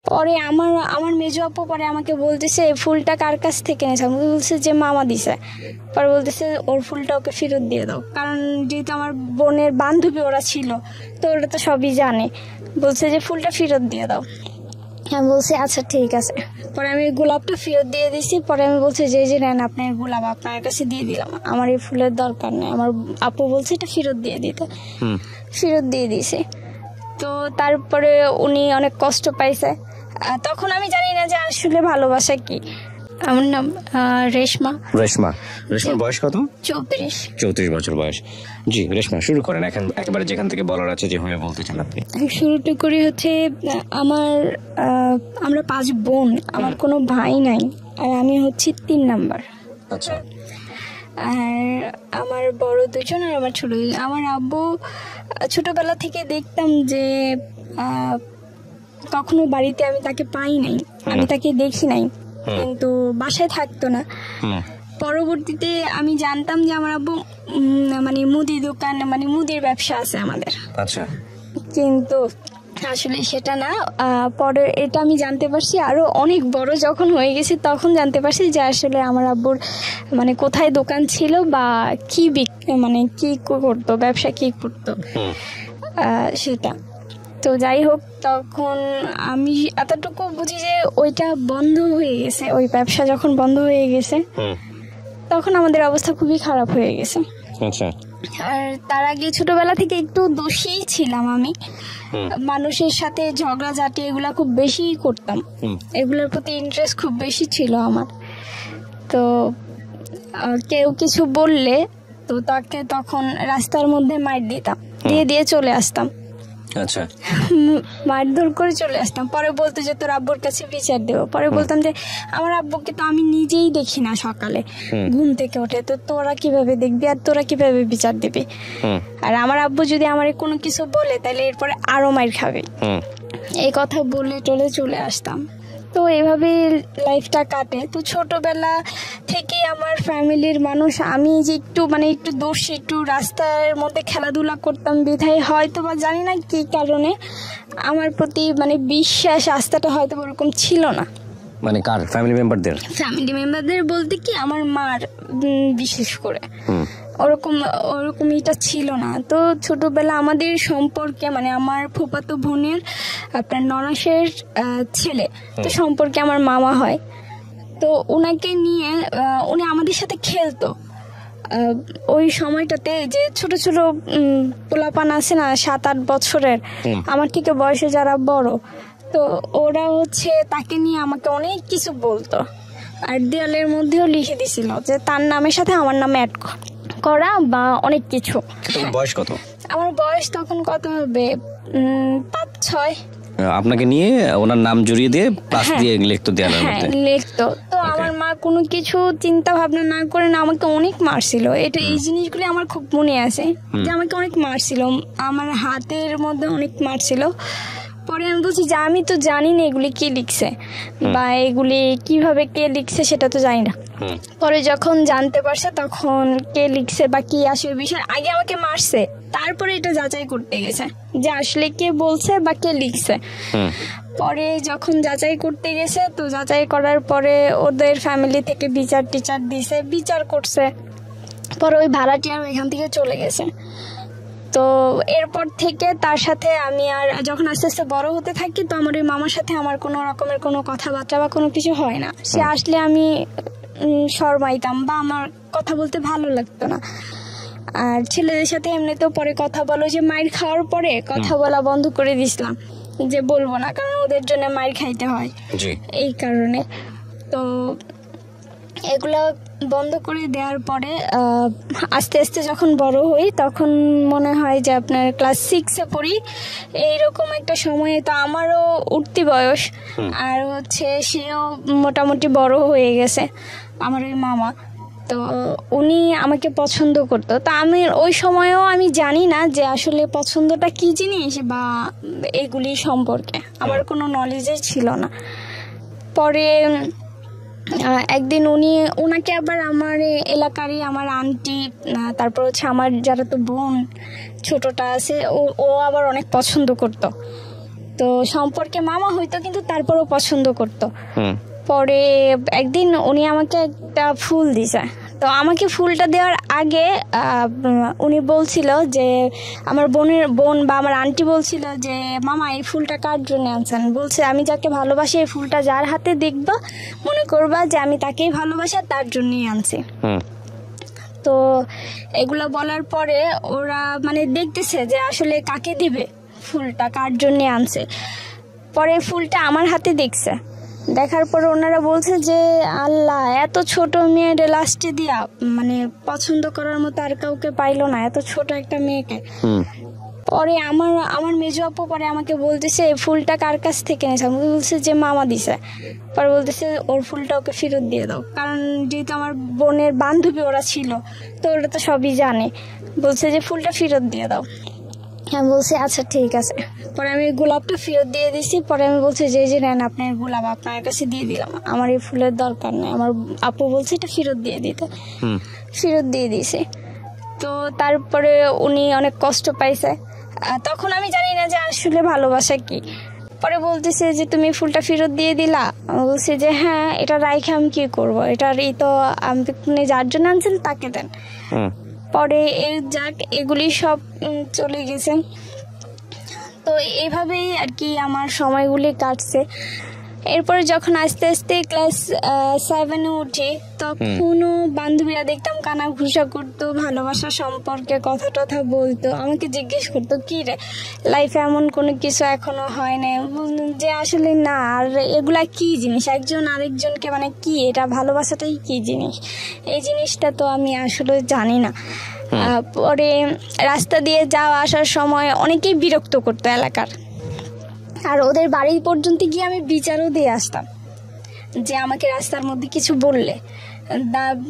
পরে আমার আমার মেজো আপু পরে আমাকে বলতেছে ফুলটা কার কাছ থেকে এনেছে, আমাকে বলছে যে মামা দিছে। পরে বলতেছে ওর ফুলটা ওকে ফেরত দিয়ে দাও, কারণ যেহেতু আমার বোনের বান্ধবী ওরা ছিল তো ওরা তো সবই জানে। বলছে যে ফুলটা ফেরত দিয়ে দাও। আমি বলছি আচ্ছা ঠিক আছে। পরে আমি গোলাপটা ফেরত দিয়ে দিছি। পরে আমি বলছি যে নেন আপনার গোলাপ, আপনার কাছে দিয়ে দিলাম, আমার এই ফুলের দরকার নেই। আমার আপু বলছে এটা ফেরত দিয়ে দিতে, ফেরত দিয়ে দিছে। তো তারপরে উনি অনেক কষ্ট পাইছে। তখন আমি জানি না যে আসলে ভালোবাসা কি। আমার নাম রেশমা। রেশমার বয়স কত? 34 বছর বয়স। জি রেশমা, শুরু করেন এখন একেবারে যেখান থেকে বলার আছে, যেভাবে বলতে চান আপনি। শুরুটা করি হচ্ছে আমরা 5 বোন, আমার কোনো ভাই নাই, আর আমি হচ্ছি 3 নাম্বার। আচ্ছা। আর আমার বড় 2জন আর আমার ছোট 2জন। আমার আব্বু ছোটবেলা থেকে দেখতাম যে কখনো বাড়িতে আমি তাকে পাই নাই, আমি তাকে দেখি নাই, কিন্তু বাসায় থাকতো না। পরবর্তীতে আমি জানতাম যে আমার আব্বু মানে মুদির দোকান, মানে মুদির ব্যবসা আছে আমাদের। আচ্ছা। কিন্তু আসলে সেটা না। পরে এটা আমি জানতে পারছি আরো অনেক বড় যখন হয়ে গেছে, তখন জানতে পারছি যে আসলে আমার আব্বুর মানে কোথায় দোকান ছিল বা কি মানে কি করতো, ব্যবসা কি করতো সেটা। তো যাই হোক, তখন আমি এতটুকু বুঝি যে ওইটা বন্ধ হয়ে গেছে। ওই ব্যবসা যখন বন্ধ হয়ে গেছে তখন আমাদের অবস্থা খুবই খারাপ হয়ে গেছে। আচ্ছা। আর তার আগে ছোটবেলা থেকে একটু দোষী ছিলাম আমি, মানুষের সাথে ঝগড়াঝাটি এগুলা খুব বেশি করতাম, এগুলোর প্রতি ইন্টারেস্ট খুব বেশি ছিল আমার। তো কেউ কিছু বললে তো তাকে তখন রাস্তার মধ্যে মার দিতাম, দিয়ে চলে আসতাম। আচ্ছা। মারধর করে চলে আসতাম। পরে বলতো যে তোর আব্বুর কাছে বিচার দেবো। পরে বলতাম যে আমার আব্বুকে তো আমি নিজেই দেখি না, সকালে ঘুম থেকে ওঠে, তো তোরা কিভাবে দেখবি আর তোরা কিভাবে বিচার দিবি। আর আমার আব্বু যদি আমার কোনো কিছু বলে তাহলে এরপরে আরো মার খাবে, এই কথা বলে চলে আসতাম। তো এইভাবে লাইফটা কাটে। তো ছোটবেলা থেকে আমার ফ্যামিলির মানুষ, আমি যে একটু দোষ, একটু রাস্তার মধ্যে খেলাধুলা করতাম বিধায় হয়তো বা জানি না কি কারণে আমার প্রতি মানে বিশ্বাস, আস্থাটা হয়তো ওরকম ছিল না। মানে কার? ফ্যামিলি মেম্বারদের বলতে কি আমার মার বিশেষ করে ওরকম এটা ছিল না। তো ছোটবেলা আমাদের সম্পর্কে মানে আমার ফুফাতো বোনের আপনার ননাসের ছেলে, তো সম্পর্কে আমার মামা হয়। তো ওনাকে নিয়ে উনি আমাদের সাথে খেলতো। ওই সময়টাতে যে ছোট ছোট পোলাপান আছে না 7-8 বছরের, আমার থেকে বয়সে যারা বড়, তো ওরা হচ্ছে তাকে নিয়ে আমাকে অনেক কিছু বলতো। আর দেয়ালের মধ্যেও লিখে দিছিল যে তার নামের সাথে আমার নামে অ্যাড করা বা অনেক কিছু। বয়স কত? আমার বয়স তখন কত হবে, 5-6। আপনাকে নিয়ে ওনার নাম জড়িয়ে দিয়ে প্লাস দিয়ে লিখতো দেয়ালের মধ্যে? লিখতো। তো আমার মা কোনো কিছু চিন্তা ভাবনা না করে না আমাকে অনেক মারছিল। এই জিনিসগুলি আমার খুব মনে আছে যে আমাকে অনেক মারছিল, আমার হাতের মধ্যে অনেক মারছিল। পরে আমি বলছি যে আমি তো জানি না এগুলি কি লিখছে বা এগুলি কিভাবে কে লিখছে সেটা তো জানি না। পরে যখন জানতে পারছে তখন কে লিখছে বা কি আসলে বিষয়, আগে আমাকে মারছে, তারপরে এটা যাচাই করতে গেছে যে আসলে কে বলছে বা কে লিখছে। পরে যখন যাচাই করতে গেছে, তো যাচাই করার পরে ওদের ফ্যামিলি থেকে বিচার টিচার দিছে, বিচার করছে। পরে ওই ভাড়াটিয়া এখান থেকে চলে গেছে। তো এরপর থেকে তার সাথে আমি আর যখন আস্তে আস্তে বড় হতে থাকি, তো আমার ওই মামার সাথে আমার কোনো রকমের কোনো কথাবার্তা বা কোনো কিছু হয় না। সে আসলে আমি শরমাইতাম বা আমার কথা বলতে ভালো লাগতো না। আর ছেলেদের সাথে এমনিতেও পরে কথা বলো, যে মাইর খাওয়ার পরে কথা বলা বন্ধ করে দিছিলাম, যে বলবো না, কারণ ওদের জন্য মাইর খাইতে হয় এই কারণে। তো এগুলো বন্ধ করে দেওয়ার পরে আস্তে আস্তে যখন বড় হই, তখন মনে হয় যে আপনার ক্লাস 6-এ পড়ি, এইরকম একটা সময়ে তো আমারও উঠতি বয়স, আর হচ্ছে সেও মোটামুটি বড় হয়ে গেছে আমার ওই মামা। তো উনি আমাকে পছন্দ করতো। তো আমি ওই সময়েও আমি জানি না যে আসলে পছন্দটা কি জিনিস বা এগুলি সম্পর্কে আমার কোনো নলেজই ছিল না। পরে একদিন ওনাকে আবার আমার এলাকারই আমার আন্টি, তারপর হচ্ছে আমার যারা তো বোন ছোটটা আছে, ও আবার অনেক পছন্দ করতো। তো সম্পর্কে মামা হইতো, কিন্তু তারপরও পছন্দ করতো। হুম পরে একদিন উনি আমাকে একটা ফুল দিছে। তো আমাকে ফুলটা দেওয়ার আগে উনি বলছিল যে, আমার বোন বা আমার আন্টি বলছিল যে, মামা এই ফুলটা কার জন্য আনছেন? বলছে, আমি যাকে ভালোবাসি এই ফুলটা যার হাতে দেখবা মনে করবা যে আমি তাকেই ভালোবাসি, আর তার জন্যই আনছি। তো এগুলা বলার পরে ওরা মানে দেখতেছে যে আসলে কাকে দিবে, ফুলটা কার জন্য আনছে। পরে ফুলটা আমার হাতে দেখছে, দেখার পর ওনারা বলছে যে, আল্লাহ, এত ছোট মেয়ের লাস্টে দিয়া মানে পছন্দ করার মতো আর কাউকে পাইলো না, এত ছোট একটা মেয়েকে। পরে আমার মেজো আপু পরে আমাকে বলতেছে, এই ফুলটা কার কাছ থেকে নিয়েছে? আমাকে বলছে যে মামা দিছে। পরে বলতেছে ওর ফুলটা ওকে ফেরত দিয়ে দাও, কারণ যেহেতু আমার বোনের বান্ধবী ওরা ছিল, তো ওরা তো সবই জানে। বলছে যে ফুলটা ফেরত দিয়ে দাও। আমি বলছি আচ্ছা ঠিক আছে। পরে আমি গোলাপটা ফেরত দিয়ে দিছি। পরে আমি বলছি যে নেন আপনার গোলাপ, আপনার কাছে দিয়ে দিলাম, আমার এই ফুলের দরকার নেই। আমার আপু বলছে এটা ফেরত দিয়ে দিতে, ফেরত দিয়ে দিয়েছে। তো তারপরে উনি অনেক কষ্ট পাইছে। তখন আমি জানি না যে আসলে ভালোবাসা কি। পরে বলতেছে যে তুমি ফুলটা ফেরত দিয়ে দিলা। আমি বলছি যে হ্যাঁ, এটা রাইখে আমি কি করবো, এটার এই তো আপনি যার জন্য আনছেন তাকে দেন। পরে যাক এগুলি সব চলে গেছে। তো এইভাবেই আর কি আমার সময়গুলি কাটছে। এরপরে যখন আস্তে আস্তে ক্লাস 7-এ উঠি, তখনও বান্ধবীরা দেখতাম কানা ঘুষা করতো, ভালোবাসা সম্পর্কে কথা টথা বলতো, আমাকে জিজ্ঞেস করতো কি রে লাইফে এমন কোনো কিছু এখনো হয় না, যে আসলে না। আর এগুলা কি জিনিস, একজন আরেকজনকে মানে কি, এটা ভালোবাসাটাই কি জিনিস, এই জিনিসটা তো আমি আসলে জানি না। পরে রাস্তা দিয়ে যাওয়া আসার সময় অনেকেই বিরক্ত করতো এলাকার, আর ওদের বাড়ি পর্যন্ত গিয়ে আমি বিচারও দিয়ে আসতাম যে আমাকে রাস্তার মধ্যে কিছু বললে।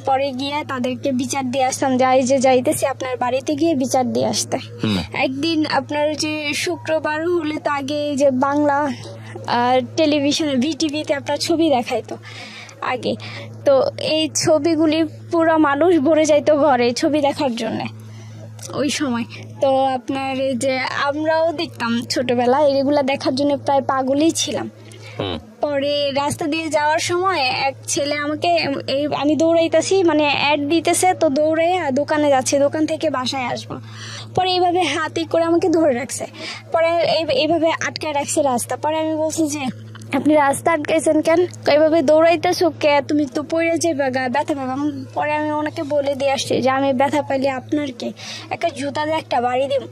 পরে গিয়ে তাদেরকে বিচার দিয়ে আসতাম, যাই যে যাইতেছি আপনার বাড়িতে গিয়ে বিচার দিয়ে আসতে। একদিন আপনার যে শুক্রবার হলে তো আগে যে বাংলা টেলিভিশনে ভিটিভিতে আপনার ছবি দেখাইতো আগে, তো এই ছবিগুলি পুরো মানুষ ভরে যাইতো ঘরে ছবি দেখার জন্য ওই সময়। তো আপনার এই যে আমরাও দেখতাম ছোটবেলা, এগুলা দেখার জন্য প্রায় পাগলই ছিলাম। পরে রাস্তা দিয়ে যাওয়ার সময় এক ছেলে আমাকে, আমি দৌড়াইতেছি মানে অ্যাড দিতেছে, তো দৌড়ে দোকানে যাচ্ছে, দোকান থেকে বাসায় আসবো। পরে এইভাবে হাতে করে আমাকে ধরে রাখছে, পরে এইভাবে আটকে রাখছে রাস্তা। পরে আমি বলছি যে আপনি রাস্তা আটকাইছেন কেন? এইভাবে দৌড়াইতেছো কে, তুমি তো পড়ে যাবে, ব্যথা পাবে। পরে আমি ওনাকে বলে দিয়ে আসছি যে আমি ব্যথা পাইলে আপনার কে, একটা জুতা দিয়ে একটা বাড়ি দিব,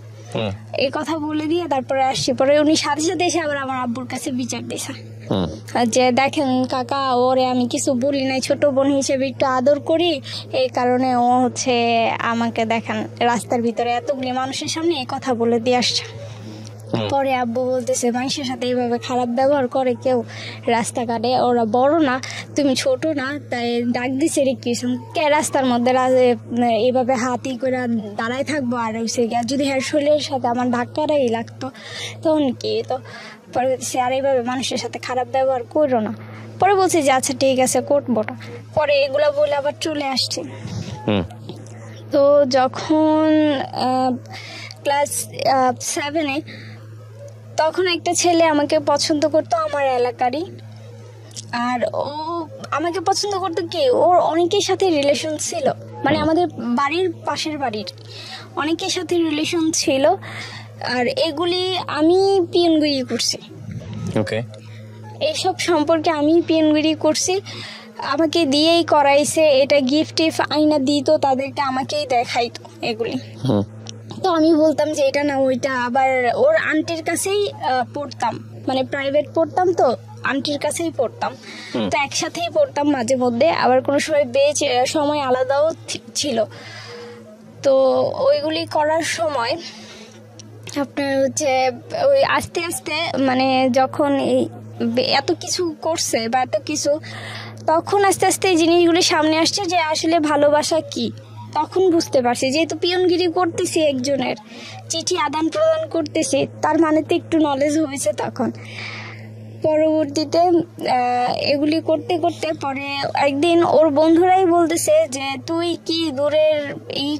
এই কথা বলে দিয়ে তারপরে আসছি। পরে উনি সাথে সাথে এসে আবার আমার আব্বুর কাছে বিচার দিয়েছে যে দেখেন কাকা, ওরে আমি কিছু বলি নাই, ছোট বোন হিসেবে একটু আদর করি, এই কারণে ও হচ্ছে আমাকে দেখেন রাস্তার ভিতরে এতগুলি মানুষের সামনে এই কথা বলে দিয়ে আসছে। পরে আব্বু বলতেছে মানুষের সাথে এইভাবে খারাপ ব্যবহার করে কেউ রাস্তাঘাটে, ওরা বড় না, তুমি ছোট না, তাই ডাক দিছে রে কিছু কে রাস্তার মধ্যে এইভাবে হাতি করে দাঁড়ায় থাকবো। আর হচ্ছে যদি হ্যাঁ শরীরের সাথে আমার ধাক্কাটাই লাগতো তখন কি, তো পরে সে আর এইভাবে মানুষের সাথে খারাপ ব্যবহার করো না। পরে বলছি যে আচ্ছা ঠিক আছে করবো না। পরে এগুলা বলে আবার চলে আসছে। তো যখন ক্লাস 7-এ, তখন একটা ছেলে আমাকে পছন্দ করতো আমার এলাকারই। আর ও আমাকে পছন্দ করতো কি, ওর অনেকের সাথে রিলেশন ছিল, মানে আমাদের বাড়ির পাশের বাড়ির অনেকের সাথে রিলেশন ছিল। আর এগুলি আমি পিয়নগিরি করছি, এইসব সম্পর্কে আমি পিয়নগিরি করছি, আমাকে দিয়েই করাইছে। এটা গিফট আইনা দিত তাদেরকে, আমাকেই দেখাইতো এগুলি। তো আমি বলতাম যে এটা না ওইটা। আবার ওর আন্টির কাছেই পড়তাম, মানে প্রাইভেট পড়তাম, তো আন্টির কাছেই পড়তাম, তো একসাথেই পড়তাম মাঝে মধ্যে। আবার কোনো সময় বেচ সময় আলাদাও ছিল। তো ওইগুলি করার সময় আপনার হচ্ছে ওই আস্তে আস্তে মানে যখন এই এত কিছু করছে বা এত কিছু, তখন আস্তে আস্তে এই জিনিসগুলি সামনে আসছে যে আসলে ভালোবাসা কি। তখন বুঝতে পারছি, যেহেতু পিয়নগিরি করতেছি, একজনের চিঠি আদান প্রদান করতেছি, তার মানে তো একটু নলেজ হয়েছে তখন। পরবর্তীতে এগুলি করতে করতে পরে একদিন ওর বন্ধুরাই বলতেছে যে তুই কি দূরের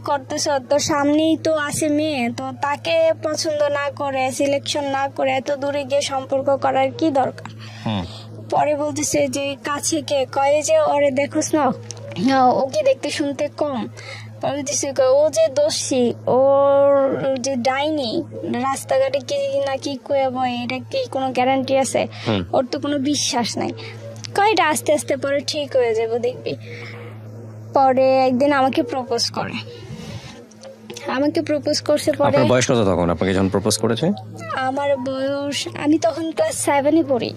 করতেছ, তোর সামনেই তো আছে মেয়ে, তো তাকে পছন্দ না করে সিলেকশন না করে এত দূরে গিয়ে সম্পর্ক করার কি দরকার। পরে বলতেছে যে কাছে কে, কয়ে যে ওরে দেখোস না, ওকে দেখতে শুনতে কম। ও যে দোষী, ওর যে ডাইনি, রাস্তাঘাটে কি না কি কয়ে বয়, এটা কি কোনো গ্যারান্টি আছে? ওর তো কোনো বিশ্বাস নাই। কয়টা আস্তে আস্তে পরে ঠিক হয়ে যাবে দেখবি। পরে একদিন আমাকে প্রপোজ করে, পরে আপনার বয়স কত তখন আপনাকে যখন প্রপোজ করেছে? আমার বয়স, আমি তখন ক্লাস 7-এ পড়ি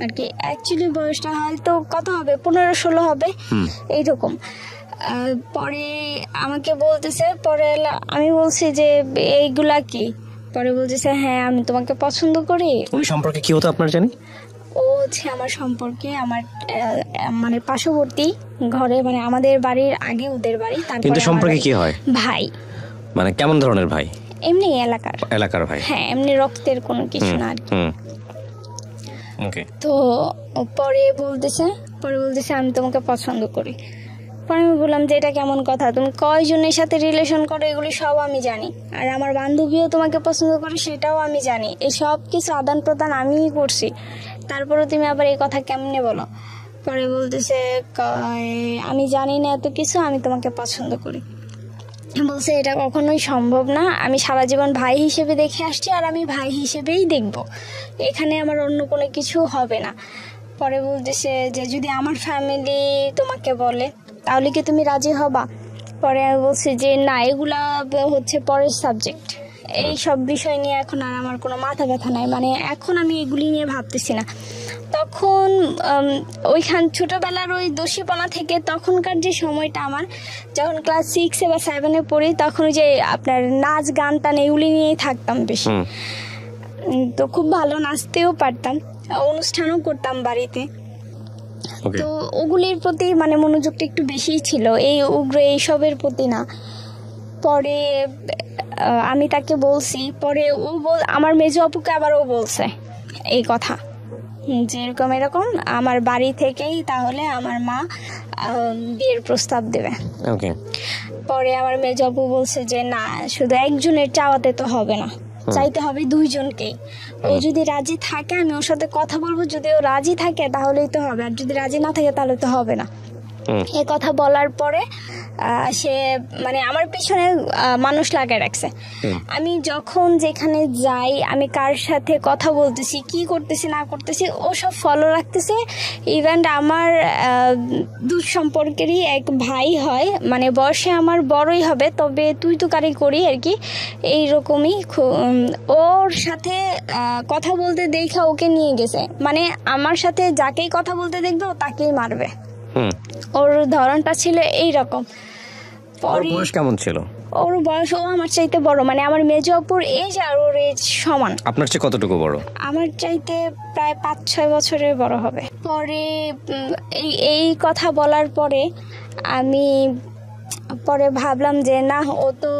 আর কি। অ্যাকচুয়ালি বয়সটা হয়তো কত হবে, 15-16 হবে এইরকম। পরে আমাকে বলতেছে, পরে আমি বলছি যে এইগুলা কি? পরে বলতেছে হ্যাঁ আমি তোমাকে পছন্দ করি। ওই সম্পর্কে কি হতো আপনার জানি? ও হচ্ছে আমার সম্পর্কে আমার মানে পার্শ্ববর্তী ঘরে, মানে আমাদের বাড়ির আগে ওদের বাড়ি। কিন্তু সম্পর্কে কি হয়? ভাই। মানে কেমন ধরনের ভাই? এমনি এলাকার ভাই। হ্যাঁ, এমনি রক্তের কোনো কিছু না আর কি। ওকে। তো পরে বলতেছে আমি তোমাকে পছন্দ করি। পরে আমি বললাম যে এটা কেমন কথা, তুমি কয়জনের সাথে রিলেশন করো এগুলি সব আমি জানি, আর আমার বান্ধবীও তোমাকে পছন্দ করে সেটাও আমি জানি, এই সব কিছু আদান প্রদান আমিই করছি, তারপরে তুমি আবার এই কথা কেমনে বলো? পরে বলতেছে আমি জানি না এত কিছু, আমি তোমাকে পছন্দ করি। বলছে এটা কখনোই সম্ভব না, আমি সারা জীবন ভাই হিসেবে দেখে আসছি আর আমি ভাই হিসেবেই দেখব, এখানে আমার অন্য কোনো কিছু হবে না। পরে বলতেছে যে যদি আমার ফ্যামিলি তোমাকে বলে তাহলে কি তুমি রাজি হবা? পরে আমি বলছি যে না, এগুলা হচ্ছে পরের সাবজেক্ট, এই সব বিষয় নিয়ে এখন আর আমার কোনো মাথা ব্যথা নাই, মানে এখন আমি এগুলি নিয়ে ভাবতেছি না। তখন ওইখান ছোটবেলার ওই দোষীপনা থেকে তখনকার যে সময়টা আমার, যখন ক্লাস 6 বা 7-এ পড়ি, তখন যে আপনার নাচ গান টান এগুলি নিয়েই থাকতাম বেশি। তো খুব ভালো নাচতেও পারতাম, অনুষ্ঠানও করতাম বাড়িতে। তো ওগুলির প্রতি মানে মনোযোগটা একটু বেশিই ছিল, এই উগ্র এইসবের প্রতি না। পরে আমি তাকে বলছি, পরে আমার মেজো আপুকে আবার ও বলছে এই কথা যে এরকম আমার বাড়ি থেকেই তাহলে আমার মা বিয়ের প্রস্তাব দেবে। পরে আমার মেজো আপু বলছে যে না, শুধু একজনের চাওয়াতে তো হবে না, চাইতে হবে দুইজনকেই। ও যদি রাজি থাকে আমি ওর সাথে কথা বলবো, যদি ও রাজি থাকে তাহলেই তো হবে, আর যদি রাজি না থাকে তাহলে তো হবে না। এ কথা বলার পরে সে মানে আমার পিছনে মানুষ লাগায় রাখছে। আমি যখন যেখানে যাই, আমি কার সাথে কথা বলতেছি, কি করতেছি না করতেছি, ও সব ফলো রাখতেছে। ইভেন আমার দূর সম্পর্কেরই এক ভাই হয়, মানে বয়সে আমার বড়ই হবে, তবে তুই তো কারি করি আর কি, এইরকমই। ওর সাথে কথা বলতে দেখে ওকে নিয়ে গেছে, মানে আমার সাথে যাকেই কথা বলতে দেখবে ও তাকেই মারবে। ওর ধরনটা ছিল এইরকম। বয়স কেমন ছিল? ওর বয়স, ও আমার চাইতে বড়, মানে আমার মেজো অপুর এজ আর ওর এজ সমান। আপনার চেয়ে কতটুকু বড়? আমার চাইতে প্রায় 5-6 বছরের বড় হবে। পরে এই কথা বলার পরে আমি পরে ভাবলাম যে না, ও তো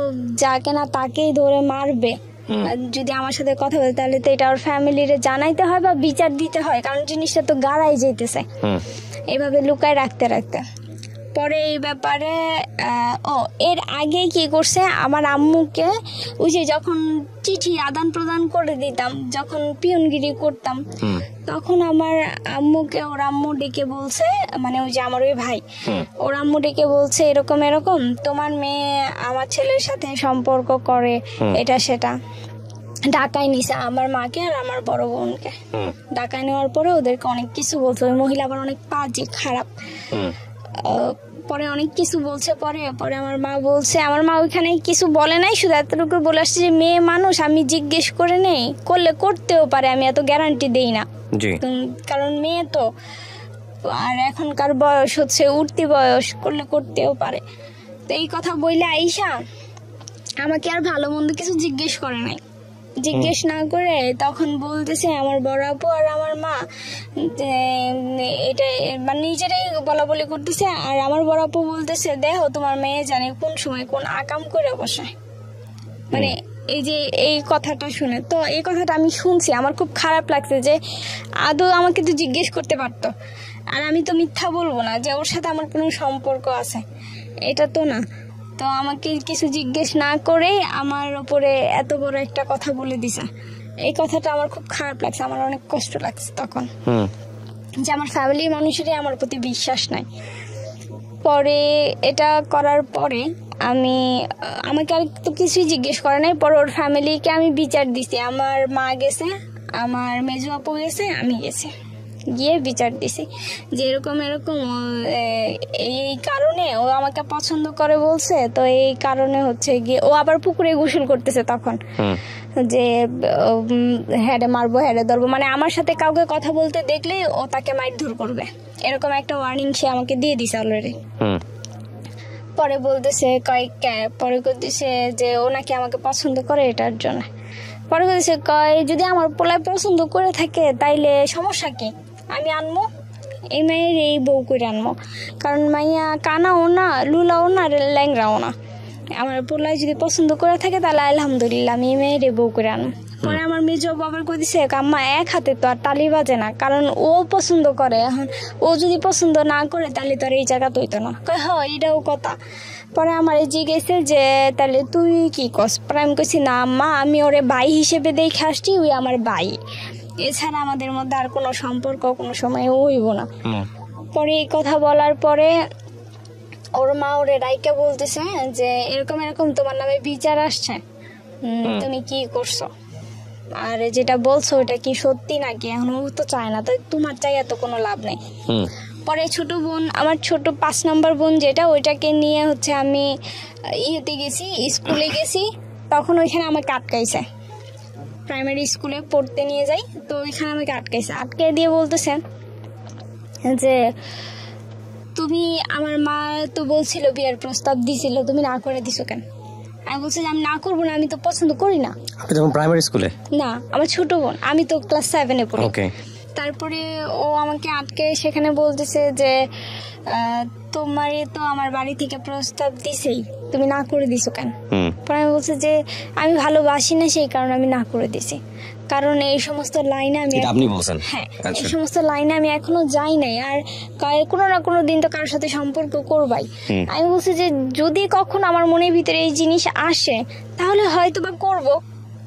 যাকে না তাকেই ধরে মারবে, যদি আমার সাথে কথা বলে তাহলে তো এটা ওর ফ্যামিলির জানাইতে হয় বা বিচার দিতে হয়, কারণ জিনিসটা তো গাড়াই যেতেছে। এভাবে লুকায় রাখতে পরে এই ব্যাপারে এর আগে কি করছে, আমার আম্মুকে ওই যে যখন চিঠি আদান প্রদান করে দিতাম, যখন পিয়নগিরি করতাম, তখন আমার আম্মুকে ওর আম্মু ডেকে বলছে, মানে ওই যে আমার ওই ভাই, ওর আম্মু ডেকে বলছে এরকম তোমার মেয়ে আমার ছেলের সাথে সম্পর্ক করে, এটা সেটা। ঢাকায় নিছে আমার মাকে আর আমার বড় বোনকে। ঢাকায় নেওয়ার পরে ওদেরকে অনেক কিছু বলছে, ওই মহিলা আবার অনেক বাজে খারাপ, পরে অনেক কিছু বলছে। পরে আমার মা বলছে, আমার মা ওইখানে কিছু বলে নাই, শুধু এতটুকু বলে আসছে যে মেয়ে মানুষ, আমি জিজ্ঞেস করে নেই, করলে করতেও পারে, আমি এত গ্যারান্টি দেই না, কারণ মেয়ে তো, আর এখনকার বয়স হচ্ছে উঠতি বয়স, করলে করতেও পারে। তো এই কথা বললে আইসা আমাকে আর ভালো মন্দ কিছু জিজ্ঞেস করে নাই, জিজ্ঞেস না করে তখন বলতেছে আমার বড় আপু আর আমার মা যে এটা মানে নিজেরাই বলা বলি করতেছে, আর আমার বড় আপু বলতেছে দেখো তোমার মেয়ে জানে কোন সময় কোন আকাম করে বসে, মানে এই যে এই কথাটা শুনে, তো এই কথাটা আমি শুনছি, আমার খুব খারাপ লাগছে যে আদৌ আমাকে তো জিজ্ঞেস করতে পারতো। আর আমি তো মিথ্যা বলবো না যে ওর সাথে আমার কোনো সম্পর্ক আছে, এটা তো না। তো আমাকে কিছু জিজ্ঞেস না করে আমার ওপরে এত বড় একটা কথা বলে দিছে। এই কথাটা আমার খুব খারাপ লাগছে, আমার অনেক কষ্ট লাগছে তখন যে আমার ফ্যামিলির মানুষেরই আমার প্রতি বিশ্বাস নাই। পরে এটা করার পরে আমাকে আর তো কিছুই জিজ্ঞেস করে নাই। পরে ওর ফ্যামিলিকে আমি বিচার দিছি, আমার মা গেছে, আমার মেজো আপু গেছে, আমি গেছি, গিয়ে বিচার দিছি যে এরকম এরকম এই কারণে ও আমাকে পছন্দ করে বলছে। তো এই কারণে হচ্ছে গিয়ে ও আবার পুকুরে গোসল করতেছে তখন, যে হ্যারে মারবো হ্যারে ধরবো, মানে আমার সাথে কাউকে কথা বলতে দেখলে ও তাকে মারধর করবে, এরকম একটা ওয়ার্নিং সে আমাকে দিয়ে দিছে অলরেডি। পরে বলতেছে পরে বলতেছে যে ও নাকি আমাকে পছন্দ করে এটার জন্য। পরে বলতেছে যদি আমার পোলায় পছন্দ করে থাকে তাইলে সমস্যা কি, আমি আনবো এই মেয়ের এই বউ করে আনবো, কারণ মাইয়া কানাও না লুলাও না ল্যাংরাও না। আমার পোলায় যদি পছন্দ করে থাকে তাহলে আলহামদুলিল্লাহ আমি এই মেয়ের বউ করে আনবো। পরে আমার মেজো বাবার কইছে আম্মা এক হাতে তো আর তালি বাজে না, কারণ ও পছন্দ করে, এখন ও যদি পছন্দ না করে তাহলে তো আর এই জায়গা তৈতো না। হ্যাঁ এটাও কথা। পরে আমার জিজ্ঞেসে যে তাহলে তুই কি কস? পরে আমি কইছি না আম্মা, আমি ওরে ভাই হিসেবে দেখে আসছি, ওই আমার ভাই, এছাড়া আমাদের মধ্যে আর কোনো সম্পর্ক কোনো সময় হইব না। পরে এই কথা বলার পরে ওর মা ওরে রাইকা বলতেছে যে এরকম এরকম তোমার নামে বিচার আসছে, তুমি কি করছো, আর যেটা বলছো ওটা কি সত্যি নাকি? এখন ও তো চায় না, তো তোমার চাই এত কোনো লাভ নেই। পরে ছোট বোন, আমার ছোট 5 নম্বর বোন যেটা, ওইটাকে নিয়ে হচ্ছে আমি ইয়েতে গেছি, স্কুলে গেছি, তখন ওইখানে আমাকে আটকাইছে, প্রাইমারি স্কুলে পড়তে নিয়ে যাই, তো ওইখানে আমাকে আটকে দিয়ে বলতেছে যে তুমি, আমার মা তো বলছিল বিয়ের প্রস্তাব দিছিল, তুমি না করে দিছো কেন? আমি বলছি যে আমি না করবো না, আমি তো পছন্দ করি না। আপনি যখন প্রাইমারি স্কুলে? না, আমার ছোট বোন, আমি তো ক্লাস 7-এ পড়ি। তারপরে ও আমাকে আটকে সেখানে বলতেছে যে তোমারে তো আমার বাড়ি থেকে প্রস্তাব দিছেই, তুমি না করে দিছো কেন? পরে আমি বলছি যে আমি ভালোবাসি না, সেই কারণে আমি না করে দিছি, কারণ এই সমস্ত লাইনে আমি, আপনি বলছেন? হ্যাঁ, এই সমস্ত লাইনে আমি এখনো যাই নাই, আর কোনো না কোনো দিন তো কারোর সাথে সম্পর্ক করবাই। আমি বলছি যে যদি কখনো আমার মনের ভিতরে এই জিনিস আসে তাহলে হয়তো বা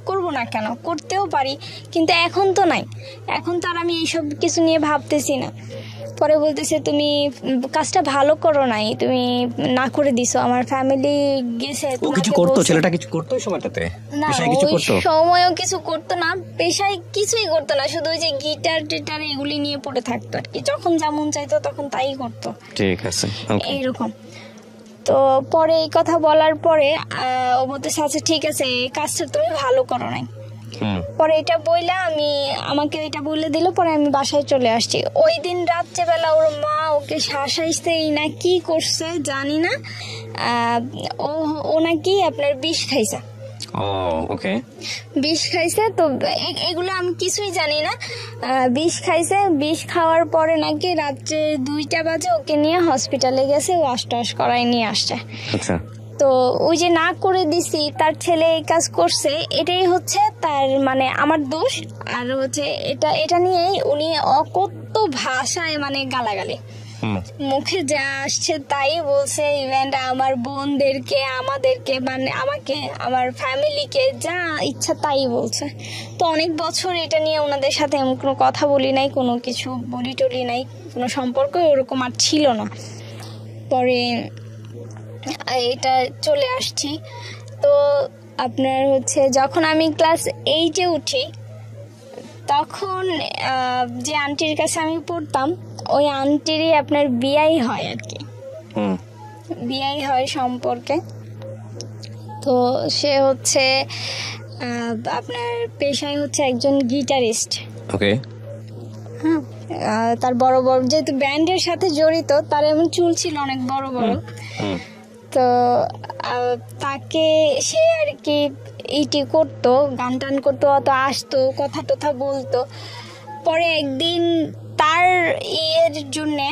করবো না কেন, করতেও পারি, কিন্তু এখন তো নাই, এখন তো আর আমি এইসব কিছু নিয়ে ভাবতেছি না। পরে বলতেছে তুমি কাজটা ভালো করো নাই, তুমি না করে দিছো, আমার ফ্যামিলি গেছে। কিছু করতো ছেলেটা, কিছু করতো ওই সময়টাতে? না, ওই সময়ও কিছু করতো না, পেশায় কিছুই করতো না, শুধু ওই যে গিটার টিটার এগুলি নিয়ে পড়ে থাকতো আর কি, যখন যেমন চাইতো তখন তাই করতো। ঠিক আছে, এইরকম। তো পরে এই কথা বলার পরে ও বলতেছে আচ্ছা ঠিক আছে, এই কাজটা তুমি ভালো করো নাই। পরে এটা বইলা আমাকে এটা বলে দিল, পরে আমি বাসায় চলে আসছি। ওই দিন রাত্রেবেলা ওর মা ওকে শাসাইছেই না কি করছে জানি না, ও নাকি আপনার বিষ খাইছে। বিষ খাইছে, তো এগুলো আমি কিছুই জানি না। বিষ খাইছে, বিষ খাওয়ার পরে নাকি রাত্রে 2টা বাজে ওকে নিয়ে হসপিটালে গেছে, ও আশ করাই নিয়ে আসছে। তো ওই যে না করে দিছি, তার ছেলে এই কাজ করছে, এটাই হচ্ছে তার মানে আমার দোষ। আর হচ্ছে এটা নিয়েই উনি অকথ্য ভাষায় মানে গালাগালি, মুখে যা আসছে তাই বলছে, ইভেন আমার বোনদেরকে, আমাদেরকে, মানে আমাকে, আমার ফ্যামিলিকে যা ইচ্ছা তাই বলছে। তো অনেক বছর এটা নিয়ে ওনাদের সাথে এমন কোনো কথা বলি নাই, কোনো কিছু বলি টলি নাই, কোনো সম্পর্ক ওরকম আর ছিল না। পরে এটা চলে আসছি। তো আপনার হচ্ছে যখন আমি ক্লাস 8-এ উঠি, তখন যে আন্টির কাছে আমি পড়তাম, ওই আন্টিরই আপনার বিয়াই হয় আর কি, বিয়াই হয় সম্পর্কে। তো সে হচ্ছে আপনার পেশায় হচ্ছে একজন গিটারিস্ট। হ্যাঁ, তার বড় বড়, যেহেতু ব্যান্ডের সাথে জড়িত, তার এমন চুল ছিল অনেক বড় বড়। তো তাকে সে আর কি ইটি করতো, গান টান করতো, অত আসতো, কথা টথা বলতো। পরে একদিন তার ইয়ের জন্যে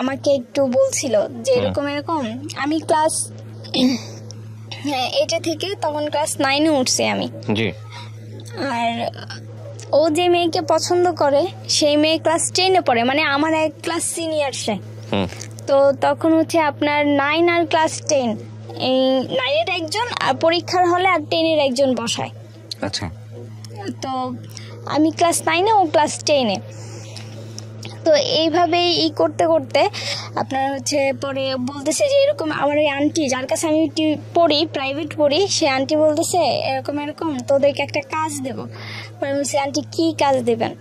আমাকে একটু বলছিল যে এরকম এরকম, আমি ক্লাস হ্যাঁ, এটা থেকে তখন ক্লাস 9-এ উঠছি আমি। জি। আর ও যে মেয়েকে পছন্দ করে সেই মেয়ে ক্লাস 10-এ পড়ে, মানে আমার এক ক্লাস সিনিয়র সে। তো তখন হচ্ছে আপনার 9 আর ক্লাস 10, এই 9-এর একজন আর পরীক্ষার হলে আর 10-এর একজন বসায়। আচ্ছা। তো আমি ক্লাস 9-এ, ও ক্লাস 10-এ। তো এইভাবেই করতে করতে আপনার হচ্ছে পরে বলতেছে যে এরকম, আমার ওই আন্টি যার কাছে আমি পড়ি, প্রাইভেট পড়ি, সে আন্টি বলতেছে এরকম এরকম তোদেরকে একটা কাজ দেবো। পরে বলছি আন্টি কি কাজ দেবেন?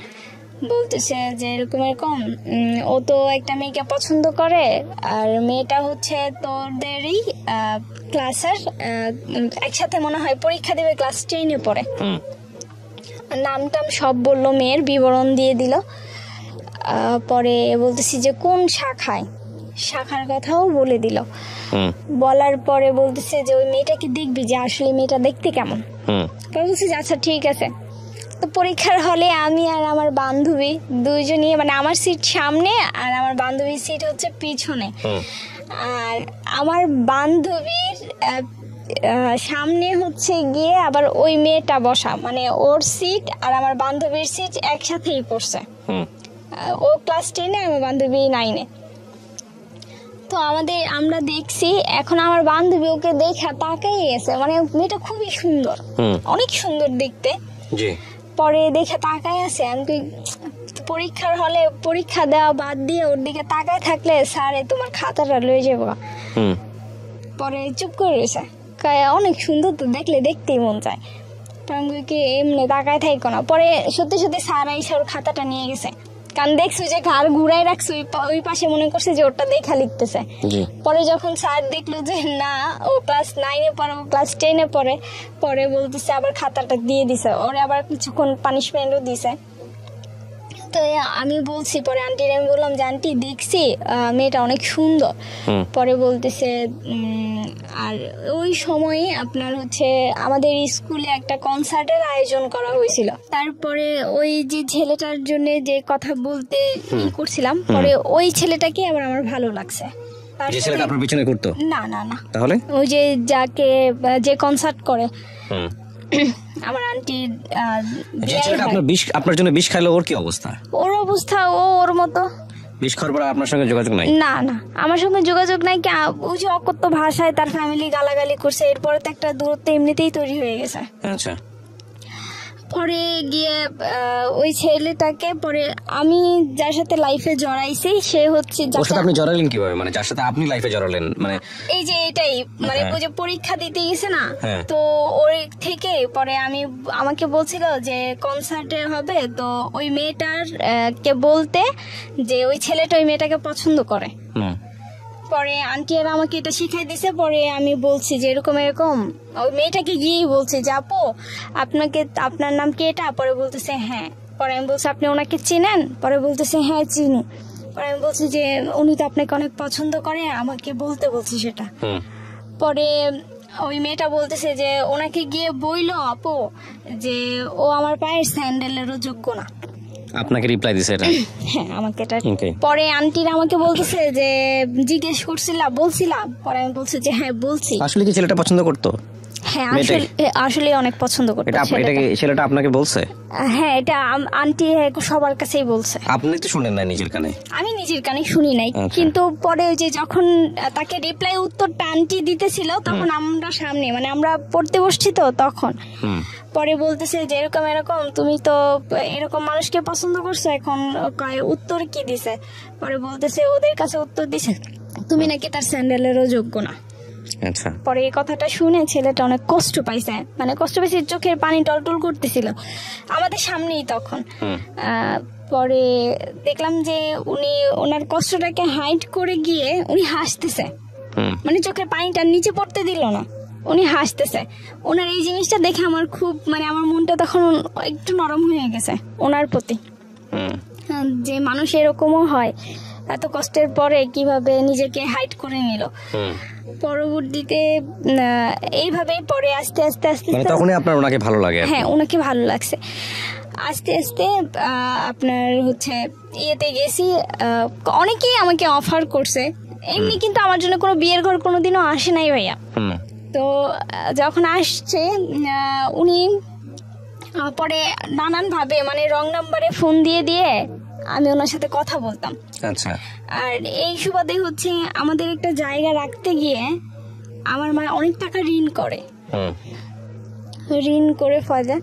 বলতেছে যে এরকম এরকম ও তো একটা মেয়েকে পছন্দ করে, আর মেয়েটা হচ্ছে তোদেরই ক্লাসের, একসাথে মনে হয় পরীক্ষা দেবে, ক্লাস 10-এ পড়ে। নামটাম সব বললো, মেয়ের বিবরণ দিয়ে দিল। পরে বলতেছি যে কোন শাখার কথাও বলে দিল। বলার পরে বলতেছে যে ওই মেয়েটাকে দেখবি, যে আসলে মেয়েটা দেখতে কেমন। বলতেছি যে আচ্ছা ঠিক আছে। তো পরীক্ষার হলে আমি আর আমার বান্ধবী দুইজনই, মানে আমার সিট সামনে আর আমার বান্ধবীর সিট হচ্ছে পিছনে। আর আমার বান্ধবীর সামনে হচ্ছে গিয়ে আবার ওই মেয়েটা বসা, মানে ওর সিট আর আমার বান্ধবীর সিট একসাথেই পড়ছে। ও ক্লাস 10-এ, আমার বান্ধবী 9-এ। তো আমরা দেখছি, এখন আমার বান্ধবী ওকে দেখে তাকাই গেছে, মানে মেয়েটা খুবই সুন্দর, অনেক সুন্দর দেখতে। পরে দেখে তাকাই আছে। আমি পরীক্ষার হলে পরীক্ষা দেওয়া বাদ দিয়ে ওর দিকে তাকায় থাকলে স্যারে তোমার খাতাটা লয়ে যাবো। পরে চুপ করে রয়েছে, অনেক সুন্দর তো, দেখলে দেখতেই মন চায়। কি এমনি তাকায় থাকো না। পরে সত্যি সত্যি স্যার এসে ওর খাতাটা নিয়ে গেছে, কারণ দেখছো যে ঘাড় ঘুরাই রাখছে ওই পাশে, মনে করছে যে ওটা দেখা লিখতেছে। পরে যখন স্যার দেখলো যে না ও ক্লাস 9-এ পড়ে, ও ক্লাস 10-এ পড়ে, পরে বলতেছে আবার খাতাটা দিয়ে দিছে ওরে, আবার কিছুক্ষণ পানিশমেন্টও দিছে। তো আমি বলছি, পরে আন্টির আমি বললাম যে আন্টি দেখছি মেয়েটা অনেক সুন্দর। পরে বলতেছে আর ওই সময়ে আপনার হচ্ছে আমাদের স্কুলে একটা কনসার্টের আয়োজন করা হয়েছিল। তারপরে ওই যে ছেলেটার জন্য যে কথা বলতে করছিলাম, পরে ওই ছেলেটাকে আবার আমার ভালো লাগছে। যে ছেলেটা আপনার পিছনে ঘুরতো? না না না, তাহলে ওই যে কনসার্ট করে আমার আন্টি, আপনার জন্য বিষ খাইলো, ওর কি অবস্থা? ওর অবস্থা ওর মতো। বিষ খাওয়ার পর আপনার সঙ্গে যোগাযোগ নাই? না না, আমার সঙ্গে যোগাযোগ নাই। ওই যে অকথ্য ভাষায় তার ফ্যামিলি গালাগালি করছে, এরপরে তো একটা দূরত্ব এমনিতেই তৈরি হয়ে গেছে। আচ্ছা। পরে গিয়ে ওই ছেলেটাকে, পরে আমি যার সাথে লাইফে জড়াইছি সে হচ্ছে, যার সাথে আপনি জড়ালেন কিভাবে, মানে যার সাথে আপনি লাইফে জড়ালেন? মানে এই যে এটাই, মানে ওই যে পরীক্ষা দিতে গেছে না, তো ওই থেকে পরে আমাকে বলছিল যে কনসার্টে হবে, তো ওই মেয়েটার কে বলতে যে ওই ছেলেটা ওই মেয়েটাকে পছন্দ করে। পরে আন্টি আর আমাকে এটা শিখাই দিছে। পরে আমি বলছি যে এরকম এরকম, ওই মেয়েটাকে গিয়েই বলছি যে আপু আপনার নাম কি এটা? পরে বলতেছে হ্যাঁ। পরে আমি বলছি আপনি ওনাকে চিনেন? পরে বলতেছে হ্যাঁ চিনি। পরে আমি বলছি যে উনি তো আপনাকে অনেক পছন্দ করে, আমাকে বলতে বলছি সেটা। পরে ওই মেয়েটা বলতেছে যে ওনাকে গিয়ে বইলো আপু যে ও আমার পায়ের স্যান্ডেলেরও যোগ্য না। আপনাকে রিপ্লাই দিছে এটা? হ্যাঁ, আমাকে এটা। পরে আন্টিরা আমাকে বলতেছে যে জিজ্ঞেস বলছিলাম। পরে আমি বলছি যে হ্যাঁ বলছি। আসলে কি ছেলেটা পছন্দ করতো? হ্যাঁ, আসলে অনেক পছন্দ করতো। ছেলেটা আপনাকে বলছে? হ্যাঁ, এটা আন্টি সবার কাছেই বলছে। আপনি তো শুনেন না নিজের কানে? আমি নিজের কানে শুনি নাই, কিন্তু পরে ওই যে যখন তাকে রিপ্লাই উত্তরটা আন্টি দিতেছিল, তখন আমরা সামনে, মানে আমরা পড়তে বসছি তো তখন। পরে বলতেছে যে এরকম এরকম, তুমি তো এরকম মানুষকে পছন্দ করছো, এখন উত্তর কি দিছে? পরে বলতেছে ওদের কাছে উত্তর দিছে তুমি নাকি তার স্যান্ডেলেরও যোগ্য না। আচ্ছা। পরে এই কথাটা শুনে ছেলেটা অনেক কষ্ট পাইছে, মানে কষ্ট পাইছে, চোখের পানি টলটল করতেছিল আমাদের সামনেই তখন। পরে দেখলাম যে ওনার কষ্টটাকে হাইড করে গিয়ে উনি হাসতেছে, মানে চোখের পানিটা নিচে পড়তে দিল না, উনি হাসতেছে। ওনার এই জিনিসটা দেখে আমার খুব, মানে আমার মনটা তখন একটু নরম হয়ে গেছে ওনার প্রতি, যে মানুষ এরকমও হয়, এত কষ্টের পরে কিভাবে নিজেকে হাইড করে নিল। পরবর্তীতে এইভাবে পরে আস্তে আস্তে আস্তে তখনই আপনার ওনাকে ভালো লাগে? হ্যাঁ, ওনাকে ভালো লাগছে। আস্তে আস্তে আপনার হচ্ছে ইয়েতে গেছি, অনেকেই আমাকে অফার করছে এমনি, কিন্তু আমার জন্য কোনো বিয়ের ঘর কোনোদিনও আসে নাই ভাইয়া। তো যখন আসছে উনি পরে নানানভাবে মানে রং নাম্বারে ফোন দিয়ে দিয়ে আমি ওনার সাথে কথা বলতাম। আচ্ছা। আর এই সুবাদে হচ্ছে আমাদের একটা জায়গা রাখতে গিয়ে আমার মা অনেক টাকা ঋণ করে ফলে।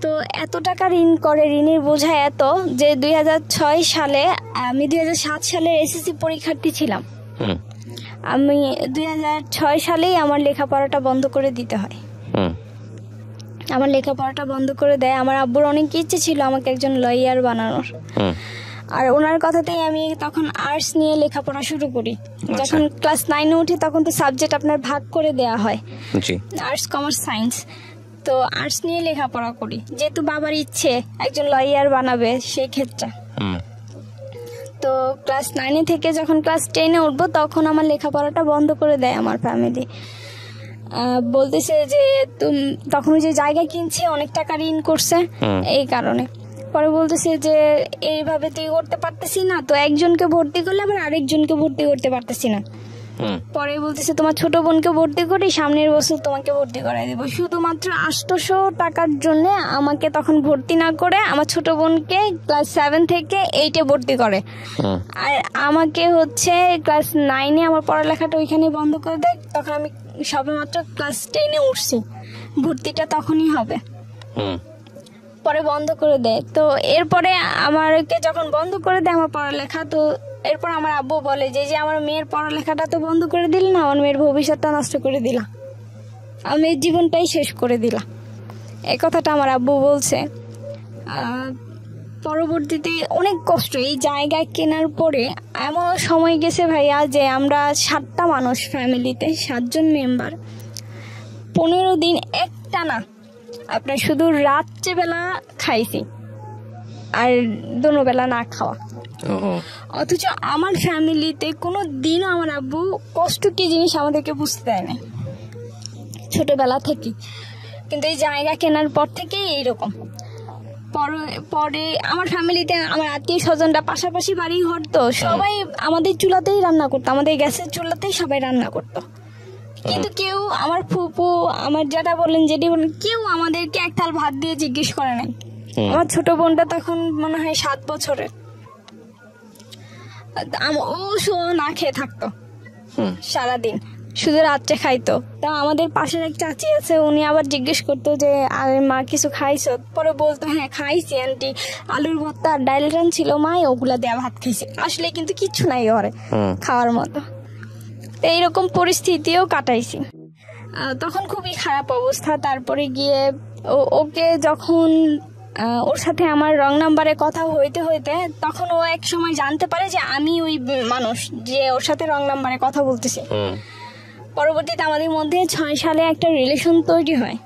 তো এত টাকা ঋণ করে, ঋণের বোঝা এত যে 2006 সালে আমি 2007 সালে এসএসসি পরীক্ষার্থী ছিলাম। আমি 2006 সালেই আমার লেখাপড়াটা বন্ধ করে দিতে হয়। আমার লেখাপড়াটা বন্ধ করে দেয়। আমার আব্বুর অনেক ইচ্ছে ছিল আমাকে একজন লয়ার বানানোর, আর ওনার কথাতেই আমি তখন আর্টস নিয়ে লেখাপড়া শুরু করি। যখন ক্লাস 9-এ উঠি তখন তো সাবজেক্ট আপনার ভাগ করে দেওয়া হয়, আর্টস, কমার্স, সায়েন্স। তো আর্টস নিয়ে লেখাপড়া করি, যেহেতু বাবার ইচ্ছে একজন লয়ার বানাবে সেই ক্ষেত্রে। তো ক্লাস 9-এ থেকে যখন ক্লাস 10-এ উঠবো তখন আমার লেখাপড়াটা বন্ধ করে দেয় আমার ফ্যামিলি। বলতেছে যে তখন যে জায়গা কিনছে অনেক টাকা ঋণ করছে এই কারণে। পরে বলতেছে যে এইভাবে তুই করতে পারতেছি না, তো একজনকে ভর্তি করলে আবার আরেকজনকে ভর্তি করতে পারতেছি না। পরে বলতেছে তোমার ছোট বোনকে ভর্তি করি, সামনের বছর তোমাকে ভর্তি করাই দেবো। শুধুমাত্র 800 টাকার জন্য আমাকে তখন ভর্তি না করে আমার ছোট বোনকে ক্লাস 7 থেকে 8-এ ভর্তি করে। আর আমাকে হচ্ছে ক্লাস 9-এ আমার পড়ালেখাটা ওইখানে বন্ধ করে দেয়। তখন আমি সবেমাত্র ক্লাস 10-এ উঠছি, ভর্তিটা তখনই হবে। পরে বন্ধ করে দেয়। তো এরপরে আমাকে যখন বন্ধ করে দেয় আমার পড়ালেখা, তো এরপর আমার আব্বু বলে যে আমার মেয়ের পড়ালেখাটা তো বন্ধ করে দিল না, আমার মেয়ের ভবিষ্যৎটা নষ্ট করে দিলা, আমার মেয়ের জীবনটাই শেষ করে দিলা, এই কথাটা আমার আব্বু বলছে। পরবর্তীতে অনেক কষ্ট, এই জায়গা কেনার পরে এমন সময় গেছে ভাইয়া যে আমরা 7টা মানুষ ফ্যামিলিতে, 7 জন মেম্বার, 15 দিন একটানা আপনার শুধু রাত্রেবেলা খাইছি আর দুপুরবেলা না খাওয়া। অথচ আমার ফ্যামিলিতে কোনো দিনও আমার আব্বু কষ্ট কি জিনিস আমাদেরকে বুঝতে দেয় না ছোটবেলা থেকে। কিন্তু এই জায়গা কেনার পর থেকে এইরকম। পরে আমার ফ্যামিলিতে আমার আত্মীয় স্বজনরা পাশাপাশি বাড়ি ঘর, তো সবাই আমাদের চুলাতেই রান্না করতো, আমাদের গ্যাসের চুলাতেই সবাই রান্না করতো। কিন্তু কেউ, আমার ফুপু, আমার যেটা বললেন যেটি বললেন, কেউ আমাদেরকে এক থাল ভাত দিয়ে জিজ্ঞেস করে নাই। আমার ছোট বোনটা তখন মনে হয় 7 বছরের, ও না খেয়ে থাকতো সারাদিন, শুধু রাত্রে খাইতো। তা আমাদের পাশের এক চাচি আছে, উনি আবার জিজ্ঞেস করতো যে আরে মা কিছু খাইছো? পরে বলতো হ্যাঁ খাইছি আন্টি, আলুর ভর্তা আর ডাইল রান ছিল মা, ওগুলা দেয়া ভাত খাইছে। আসলে কিন্তু কিচ্ছু নাই ঘরে খাওয়ার মতো। এইরকম পরিস্থিতিও কাটাইছি। তখন খুবই খারাপ অবস্থা। তারপরে গিয়ে ওকে যখন ওর সাথে আমার রং নাম্বারে কথা হইতে হইতে তখন ও এক সময় জানতে পারে যে আমি ওই মানুষ যে ওর সাথে রং নাম্বারে কথা বলতেছি। পরবর্তীতে আমাদের মধ্যে 6 সালে একটা রিলেশন তৈরি হয়।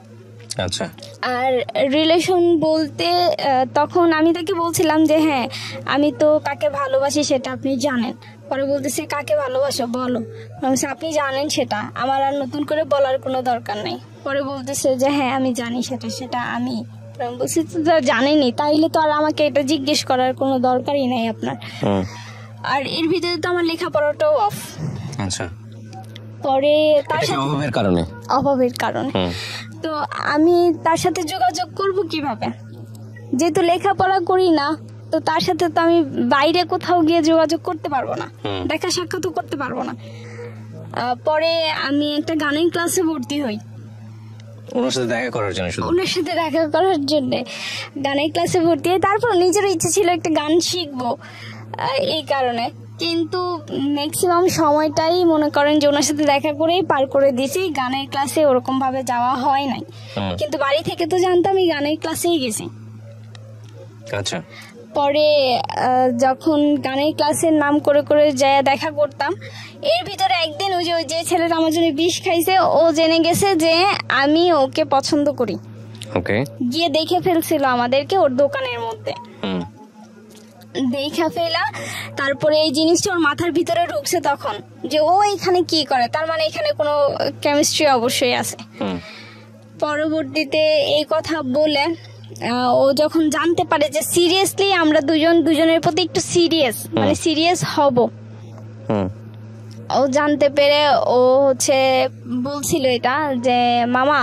আচ্ছা। আর রিলেশন বলতে তখন আমি তাকে বলছিলাম যে হ্যাঁ আমি তো কাকে ভালোবাসি সেটা আপনি জানেন। পরে বলতেছে কাকে ভালোবাসো বলো। আপনি জানেন সেটা, আমার আর নতুন করে বলার কোনো দরকার নেই। পরে বলতেছে যে হ্যাঁ আমি জানি সেটা আমি বলছি তো জানেনি, তাইলে তো আর আমাকে এটা জিজ্ঞেস করার কোনো দরকারই নাই আপনার। আর এর ভিতরে তো আমার লেখাপড়াটাও অফ। আচ্ছা। পরে তার সাথে অভাবের কারণে তো আমি তার সাথে যোগাযোগ করব কিভাবে, যেহেতু লেখাপড়া করি না, তো তার সাথে তো আমি বাইরে কোথাও গিয়ে যোগাযোগ করতে পারবো না, দেখা সাক্ষাৎও করতে পারবো না। পরে আমি একটা গানের ক্লাসে ভর্তি হই ওনার সাথে দেখা করার জন্য গানের ক্লাসে ভর্তি হই। তারপর নিজের ইচ্ছে ছিল একটা গান শিখবো এই কারণে, কিন্তু ম্যাক্সিমাম সময়টাই মনে করেন যে ওনার সাথে দেখা করেই পার করে দিয়েছি। গানের ক্লাসে ওরকম ভাবে যাওয়া হয় নাই, কিন্তু বাড়ি থেকে তো জানতাম এই গানের ক্লাসেই গেছি। আচ্ছা। পরে যখন গানের ক্লাসের নাম করে করে যায় দেখা করতাম, এর ভিতরে একদিন ওই যে ছেলেটা আমার জন্য বিষ খাইছে, ও জেনে গেছে যে আমি ওকে পছন্দ করি। গিয়ে দেখে ফেলছিল আমাদেরকে ওর দোকানের মধ্যে, দেখা ফেলা। তারপরে এই জিনিসটা ওর মাথার ভিতরে ঢুকছে তখন যে ও এখানে কি করে, তার মানে এখানে কোনো কেমিস্ট্রি অবশ্যই আছে। পরবর্তীতে এই কথা বলে ও যখন জানতে পারে যে সিরিয়াসলি আমরা দুজনের প্রতি একটু সিরিয়াস হব, ও জানতে পেরে ও হচ্ছে বলছিল এটা যে মামা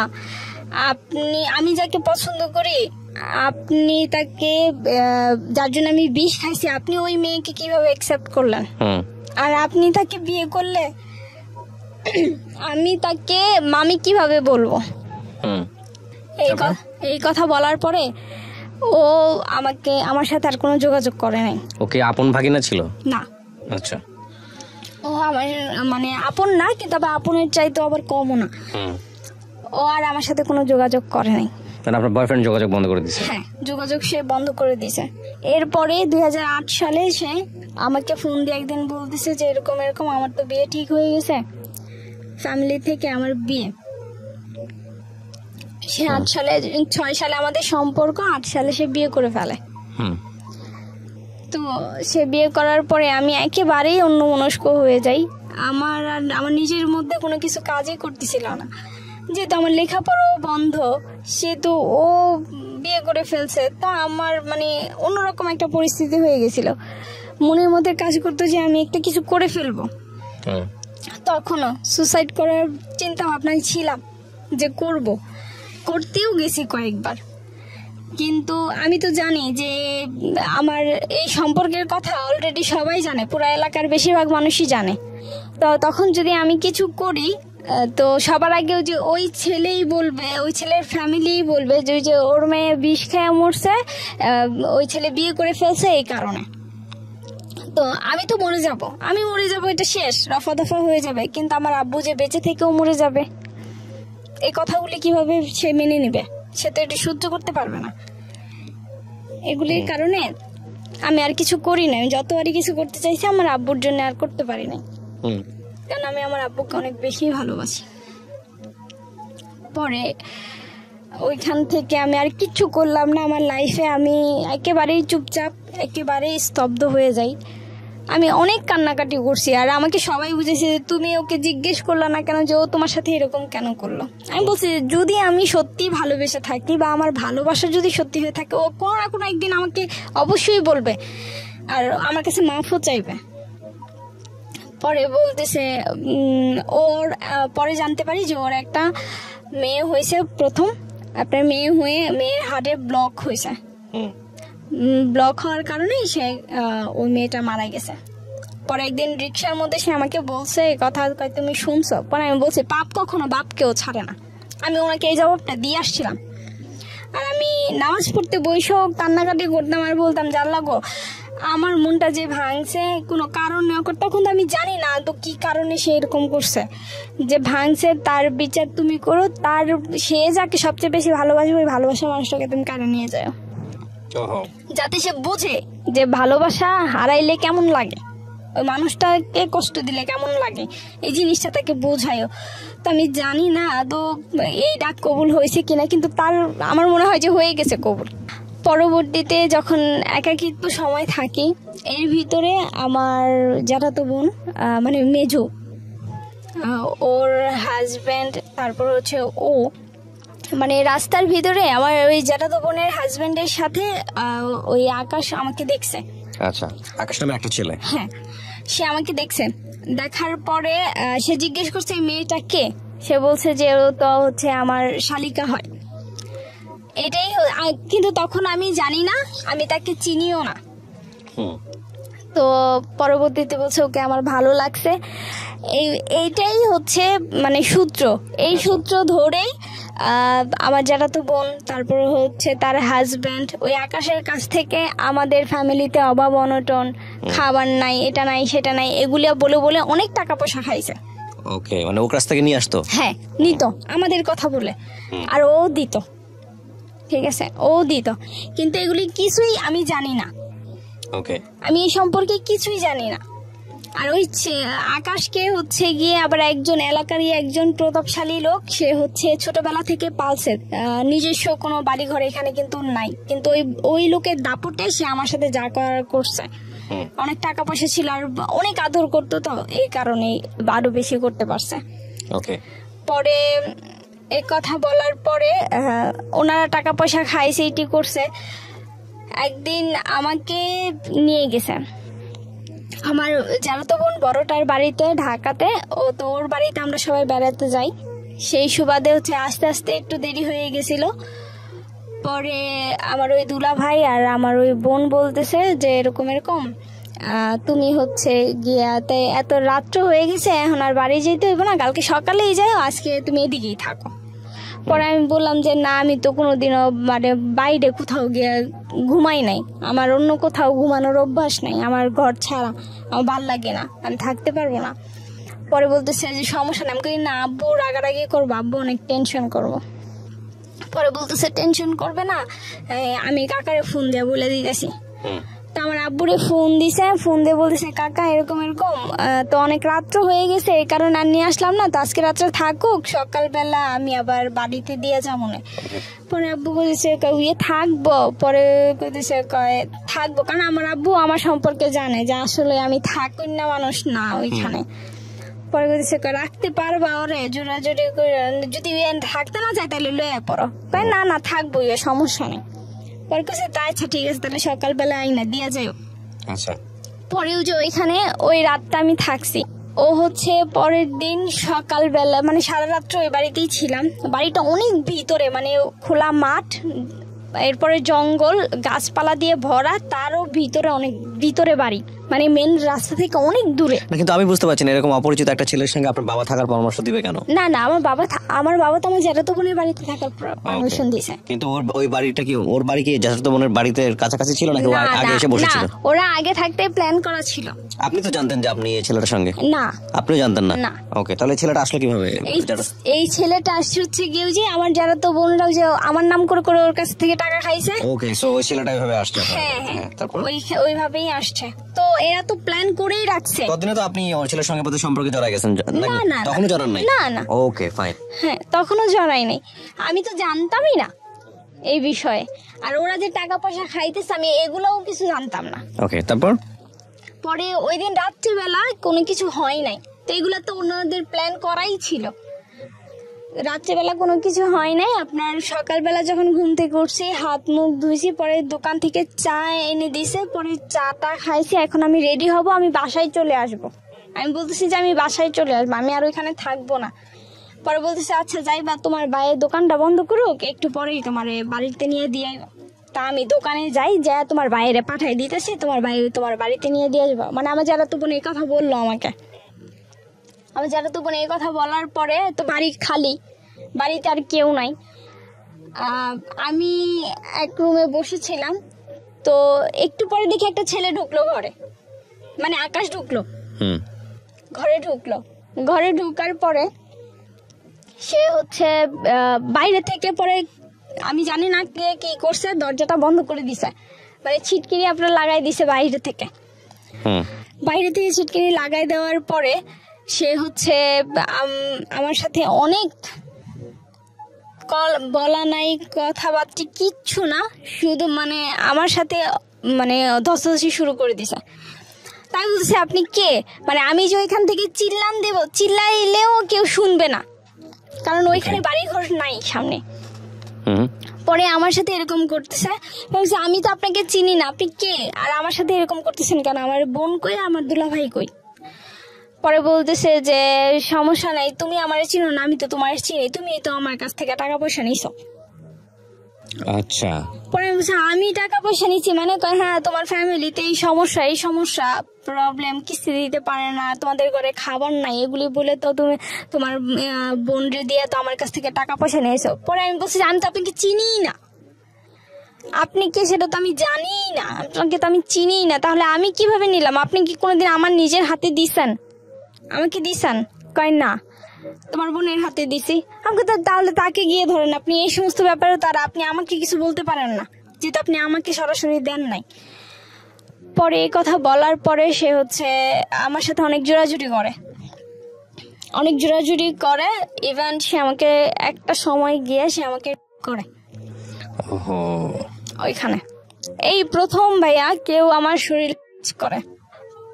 আমি যাকে পছন্দ করি আপনি তাকে যার জন্য আমি বিষ খাইছি আপনি ওই মেয়েকে কিভাবে অ্যাকসেপ্ট করলেন, আর আপনি তাকে বিয়ে করলে আমি তাকে মামি কিভাবে বলবো। এই কথা বলার পরে ও আমার সাথে আর কোনো যোগাযোগ করে নাই। ওকে আপন ভাগিনা ছিল না? আচ্ছা। ও আমার মানে আপন না, কিন্তু আবার আপনের চাইতো আবার কমও না। ও আর আমার সাথে কোনো যোগাযোগ করে নাই। মানে আপনার বয়ফ্রেন্ড যোগাযোগ বন্ধ করে দিয়েছে? হ্যাঁ, যোগাযোগ সে বন্ধ করে দিয়েছে। এরপরে 2008 সালে সে আমাকে ফোন দিয়ে একদিন বলতেছে যে এরকম এরকম আমার তো বিয়ে ঠিক হয়ে গেছে, ফ্যামিলি থেকে আমার বিয়ে। সে 6 সালে আমাদের সম্পর্ক, 8 সালে সে বিয়ে করে ফেলে। তো সে বিয়ে করার পরে আমি একেবারেই অন্যমনস্ক হয়ে যাই। আমার নিজের মধ্যে কোনো কিছু কাজই করতেছিল না, যেহেতু আমার লেখাপড়াও বন্ধ, সেহেতু ও বিয়ে করে ফেলছে। তো আমার মানে অন্যরকম একটা পরিস্থিতি হয়ে গেছিল, মনের মধ্যে কাজ করতো যে আমি একটা কিছু করে ফেলবো। তখনও সুসাইড করার চিন্তা ভাবনায় ছিলাম যে করতেও গেছি কয়েকবার, কিন্তু আমি তো জানি যে আমার এই সম্পর্কের কথা অলরেডি সবাই জানে, পুরো এলাকার বেশিরভাগ মানুষই জানে। তো তখন যদি আমি কিছু করি তো সবার আগেও যে ওই ছেলেই বলবে, ওই ছেলের ফ্যামিলিই বলবে যে ওর মেয়ে বিষ খেয়ে মরছে, ওই ছেলে বিয়ে করে ফেলছে এই কারণে। তো আমি তো মরে যাব, এটা শেষ, রফা দফা হয়ে যাবে। কিন্তু আমার আব্বু যে বেঁচে থেকেও মরে যাবে, এই কথাগুলি কিভাবে সে মেনে নেবে? সে তো এটা সহ্য করতে পারবে না। এগুলির কারণে আমি আর কিছু করি না। যতবারই কিছু করতে চাইছি আমার আব্বুর জন্য আর করতে পারি না, কারণ আমি আমার আব্বুকে অনেক বেশি ভালোবাসি। পরে ওইখান থেকে আমি আর কিচ্ছু করলাম না আমার লাইফে। আমি একেবারেই চুপচাপ, একেবারেই স্তব্ধ হয়ে যাই। আমি অনেক কান্নাকাটি করছি, আর আমাকে সবাই বুঝেছে যে তুমি ওকে জিজ্ঞেস করলা না কেন যে ও তোমার সাথে এরকম কেন করলো। আমি বলছি যদি আমি সত্যি ভালোবেসে থাকি বা আমার ভালোবাসা যদি সত্যি হয়ে থাকে, ও কোনো না কোনো একদিন আমাকে অবশ্যই বলবে, আর আমার কাছে মাফও চাইবে। পরে বলতেছে ওর পরে জানতে পারি যে ওর একটা মেয়ে হয়েছে, প্রথম আপনার মেয়ে হয়ে মেয়ের হার্টে ব্লক হয়েছে। ব্লক হওয়ার কারণে সে ওই মেয়েটা মারা গেছে। পরে একদিন রিক্সার মধ্যে সে আমাকে বলছে এই কথা, তুমি শুনছো? পরে আমি বলছি পাপ কখনো বাপকেও ছাড়ে না। আমি ওনাকে এই জবাবটা দিয়ে আসছিলাম। আর আমি নামাজ পড়তে বসেও কান্নাকাটি করতাম আর বলতাম যে আল্লাহ গো, আমার মনটা যে ভাঙছে কোনো কারণ না, তখন তো আমি জানি না তো কি কারণে সে এরকম করছে, যে ভাঙছে তার বিচার তুমি করো, তার সে যাকে সবচেয়ে বেশি ভালোবাসবে ওই ভালোবাসা মানুষটাকে তুমি কারণ নিয়ে যাও, যাতে সে বুঝে যে ভালোবাসা হারাইলে কেমন লাগে, ওই মানুষটাকে কষ্ট দিলে কেমন লাগে, এই জিনিসটা তাকে বোঝায়ও। তো আমি জানি না তো এই ডাক কবুল হয়েছে কিনা, কিন্তু আমার মনে হয় যে হয়ে গেছে কবুল। পরবর্তীতে যখন একাকিত্ব সময় থাকি, এর ভিতরে আমার জ্যাঠাতো বোন মানে মেজো, ওর হাজব্যান্ড, তারপর হচ্ছে ও, মানে রাস্তার ভিতরে আমার ওই জ্যাঠাতো বোনের হাজব্যান্ডের সাথে ওই আকাশ আমাকে দেখছে। আচ্ছা, আকাশ নামে একটা ছেলে? হ্যাঁ, সে আমাকে দেখছে। দেখার পরে সে জিজ্ঞেস করছে এই মেয়েটা কে। সে বলছে যে ও তো হচ্ছে আমার শালিকা হয়। এটাই, কিন্তু তখন আমি জানি না, আমি তাকে চিনিও না। তো পরবর্তীতে বলছে ওকে আমার ভালো লাগছে। এইটাই হচ্ছে মানে সূত্র। এই সূত্র ধরেই আমার জ্যাঠাতো বোন, তারপর হচ্ছে তার হাজব্যান্ড, ওই আকাশের কাছ থেকে আমাদের ফ্যামিলিতে অভাব অনটন, খাবার নাই, এটা নাই সেটা নাই, এগুলা বলে বলে অনেক টাকা পয়সা খাইছে। ওকে, মানে ও কাছ থেকে নিয়ে আসতো? হ্যাঁ, নিত আমাদের কথা বলে, আর ও দিত। ঠিক আছে, ও দিত, কিন্তু এগুলি কিছুই আমি জানি না। ওকে, আমি এই সম্পর্কে কিছুই জানি না। আর ওই আকাশকে হচ্ছে গিয়ে আবার একজন এলাকারই একজন প্রতাপশালী লোক, সে হচ্ছে ছোটবেলা থেকে পালছে, নিজস্ব কোনো বাড়ি ঘর এখানে কিন্তু নাই, কিন্তু ওই লোকের দাপটে সে আমার সাথে যা করার করছে। অনেক টাকা পয়সা ছিল আর অনেক আদর করতো, তো এই কারণেই আরো বেশি করতে পারছে। ওকে, পরে এই কথা বলার পরে ওনারা টাকা পয়সা খাইছে, এটি করছে। একদিন আমাকে নিয়ে গেছে, আমার চাচাতো বোন বড়টার বাড়িতে ঢাকাতে, ও তো ওর বাড়িতে আমরা সবাই বেড়াতে যাই, সেই সুবাদে হচ্ছে আস্তে আস্তে একটু দেরি হয়ে গেছিল। পরে আমার ওই দুলা ভাই আর আমার ওই বোন বলতেছে যে এরকম এরকম তুমি হচ্ছে গিয়াতে এত রাত্র হয়ে গেছে, এখন আর বাড়ি যেতে হইব না, কালকে সকালেই যাও, আজকে তুমি এদিকেই থাকো। পরে আমি বললাম যে না, আমি তো কোনোদিনও মানে বাইরে কোথাও গিয়ে ঘুমাই নাই, আমার অন্য কোথাও ঘুমানোর অভ্যাস নাই, আমার ঘর ছাড়া আমার ভাল লাগে না, আমি থাকতে পারবো না। পরে বলতেছে যে সমস্যা নেই। আমি কই না, আব্বু রাগারাগি করবো, আব্বু অনেক টেনশন করবো। পরে বলতেছে টেনশন করবে না, আমি কাকারে ফোন দিয়ে বলে দিতেছি। তো আমার আব্বুরে ফোন দিছে, ফোন দিয়ে বলতেছে কাকা এরকম এরকম, তো অনেক রাত্র হয়ে গেছে, এই কারণে আর নিয়ে আসলাম না, তো আজকে রাত্রে থাকুক, সকালবেলা আমি আবার বাড়িতে দিয়ে যাবো না। পরে আব্বু বলতেছে ইয়ে থাকবো, পরে বলতেছে থাকবো, কারণ আমার আব্বু আমার সম্পর্কে জানে যে আসলে আমি থাকুন না মানুষ না ওইখানে। পরে বলতেছে রাখতে পারবা ওরে, জোরাজোরি করে, যদি থাকতে না চাই তাহলে লয়ে পড়ো। না না থাকবো, সমস্যা নেই। পরে কাছে তাই আচ্ছা ঠিক আছে, তাহলে সকালবেলা আইনা দিয়া যাই। আচ্ছা, পরেও যে ওইখানে ওই রাতটা আমি থাকছি। ও হচ্ছে পরের দিন সকালবেলা মানে সারা রাত্র ওই বাড়িতেই ছিলাম। বাড়িটা অনেক ভিতরে, মানে খোলা মাঠ, এরপরে জঙ্গল, গাছপালা দিয়ে ভরা, তারও ভিতরে, অনেক ভিতরে বাড়ি, মানে মেন রাস্তা থেকে অনেক দূরে। কিন্তু আমি বুঝতে পারছি না, এরকম অপরিচিত একটা ছেলের সঙ্গে আপনার বাবা থাকার পরামর্শ দিবে কেন? না না, আমার বাবা তো আমার জ্যাঠাতো বোনের বাড়িতে থাকার পারমিশন দিয়েছে। কিন্তু ওই বাড়িটা কি, ওর বাড়ি কি জ্যাঠাতো বোনের বাড়িতে কাছাকাছি ছিল নাকি আগে এসে বসেছিল? ওরা আগে থাকতে প্ল্যান করা ছিল। আপনি তো জানতেন যে আপনি এই ছেলেটার সঙ্গে? না, আপনিও জানতেন না? ওকে, তাহলে ছেলেটা আসলো কিভাবে? এই ছেলেটা আসছে হচ্ছে গিয়ে যে আমার জ্যাঠাতো বোনরাও যে আমার নাম করে করে ওর কাছ থেকে টাকা খাইছে। ওকে, সো ওই ছেলেটা এইভাবে আসছে? হ্যাঁ, তারপর ওইভাবেই আসছে। তো এরা তো প্ল্যান করেই রাখছে। কতদিনে তো আপনি ওই ছেলের সঙ্গে প্রতি সম্পর্কে জড়াই গেছেন? না, তখনও জড়ান নাই? না না। Okay fine. হ্যাঁ, তখনও জড়াই নাই, আমি তো জানতামই না এই বিষয়ে। আর ওরা যে টাকা পয়সা খাইতেছে আমি এগুলোও কিছু জানতাম না। ওকে, তারপর? পরে ওই দিন রাত্রিবেলা কোনো কিছু হয় নাই, তো এগুলো তো ওনাদের প্ল্যান করাই ছিল। রাত্রেবেলা কোনো কিছু হয় নাই। আপনার সকালবেলা যখন ঘুম থেকে উঠছি, হাত মুখ ধুইছি, পরে দোকান থেকে চা এনে দিছে, পরে চাটা খাইছি। এখন আমি রেডি হব, আমি বাসায় চলে আসব। আমি বলতেছি যে আমি বাসায় চলে আসবো, আমি আর ওইখানে থাকবো না। পরে বলতেছে আচ্ছা যাইবা, তোমার ভাইয়ের দোকানটা বন্ধ করুক, একটু পরেই তোমার বাড়িতে নিয়ে দিয়ে আইবা। তা আমি দোকানে যাই, যা তোমার বাইরে পাঠাই দিতেছি, তোমার ভাই তোমার বাড়িতে নিয়ে দিয়ে আসবা। মানে আমার যারা তো বোন এই কথা বললো আমাকে। আমার যারা তো বোন এই কথা বলার পরে তো বাড়ি খালি, বাড়িতে আর কেউ নাই। আমি এক রুমে বসেছিলাম, তো একটু পরে দেখি একটা ছেলে ঢুকলো ঘরে, মানে আকাশ ঢুকলো, ঘরে ঢুকার পরে সে হচ্ছে বাইরে থেকে, পরে আমি জানি না কে কি করছে, দরজাটা বন্ধ করে দিছে, মানে ছিটকিনি আপনার লাগাই দিছে বাইরে থেকে। ছিটকিনি লাগাই দেওয়ার পরে সে হচ্ছে আমার সাথে অনেক বলা নাই, কথাবার্তা কিচ্ছু না, শুধু মানে আমার সাথে মানে ধস্তাধস্তি শুরু করে দিছে। তাই বলছে আপনি কে, মানে আমি যে ওইখান থেকে চিল্লাইলেও কেউ শুনবে না, কারণ ওইখানে বাড়ি ঘর নাই সামনে। পরে আমার সাথে এরকম করতেছে, আমি তো আপনাকে চিনি না, আপনি কে, আর আমার সাথে এরকম করতেছেন কেন, আমার বোন কই, আমার দুলা ভাই কই। পরে বলতেছে যে সমস্যা নাই, তুমি আমার চিনো না, আমি তো তোমার চিনি, তুমি তো আমার কাছ থেকে টাকা পয়সা নিছো। আচ্ছা। পরে আমি টাকা পয়সা নিচ্ছি মানে, হ্যাঁ তোমার ফ্যামিলিতে এই সমস্যা প্রবলেম, কিস্তি দিতে পারে না, তোমাদের ঘরে খাবার নাই, এগুলি বলে তো তুমি তোমার বোন রে দিয়ে তো আমার কাছ থেকে টাকা পয়সা নিয়েছো। পরে আমি বলছি আমি তো আপনাকে চিনি না, আপনি কে সেটা তো আমি জানি না, আপনাকে তো আমি চিনি না, তাহলে আমি কিভাবে নিলাম, আপনি কি কোনোদিন আমার নিজের হাতে দিছেন, আমাকে দিছেন? কয় না, তোমার বোনের হাতে দিছি। আমাকে তো তাহলে তাকে গিয়ে ধরেন, আপনি এই সমস্ত ব্যাপারে তারা আপনি আমাকে কিছু বলতে পারেন না, যেহেতু আপনি আমাকে সরাসরি দেন নাই। পরে এই কথা বলার পরে সে হচ্ছে আমার সাথে অনেক জোরাজুরি করে, ইভেন সে আমাকে একটা সময় গিয়ে সে আমাকে করে ওইখানে। এই প্রথম ভাইয়া কেউ আমার শরীর করে।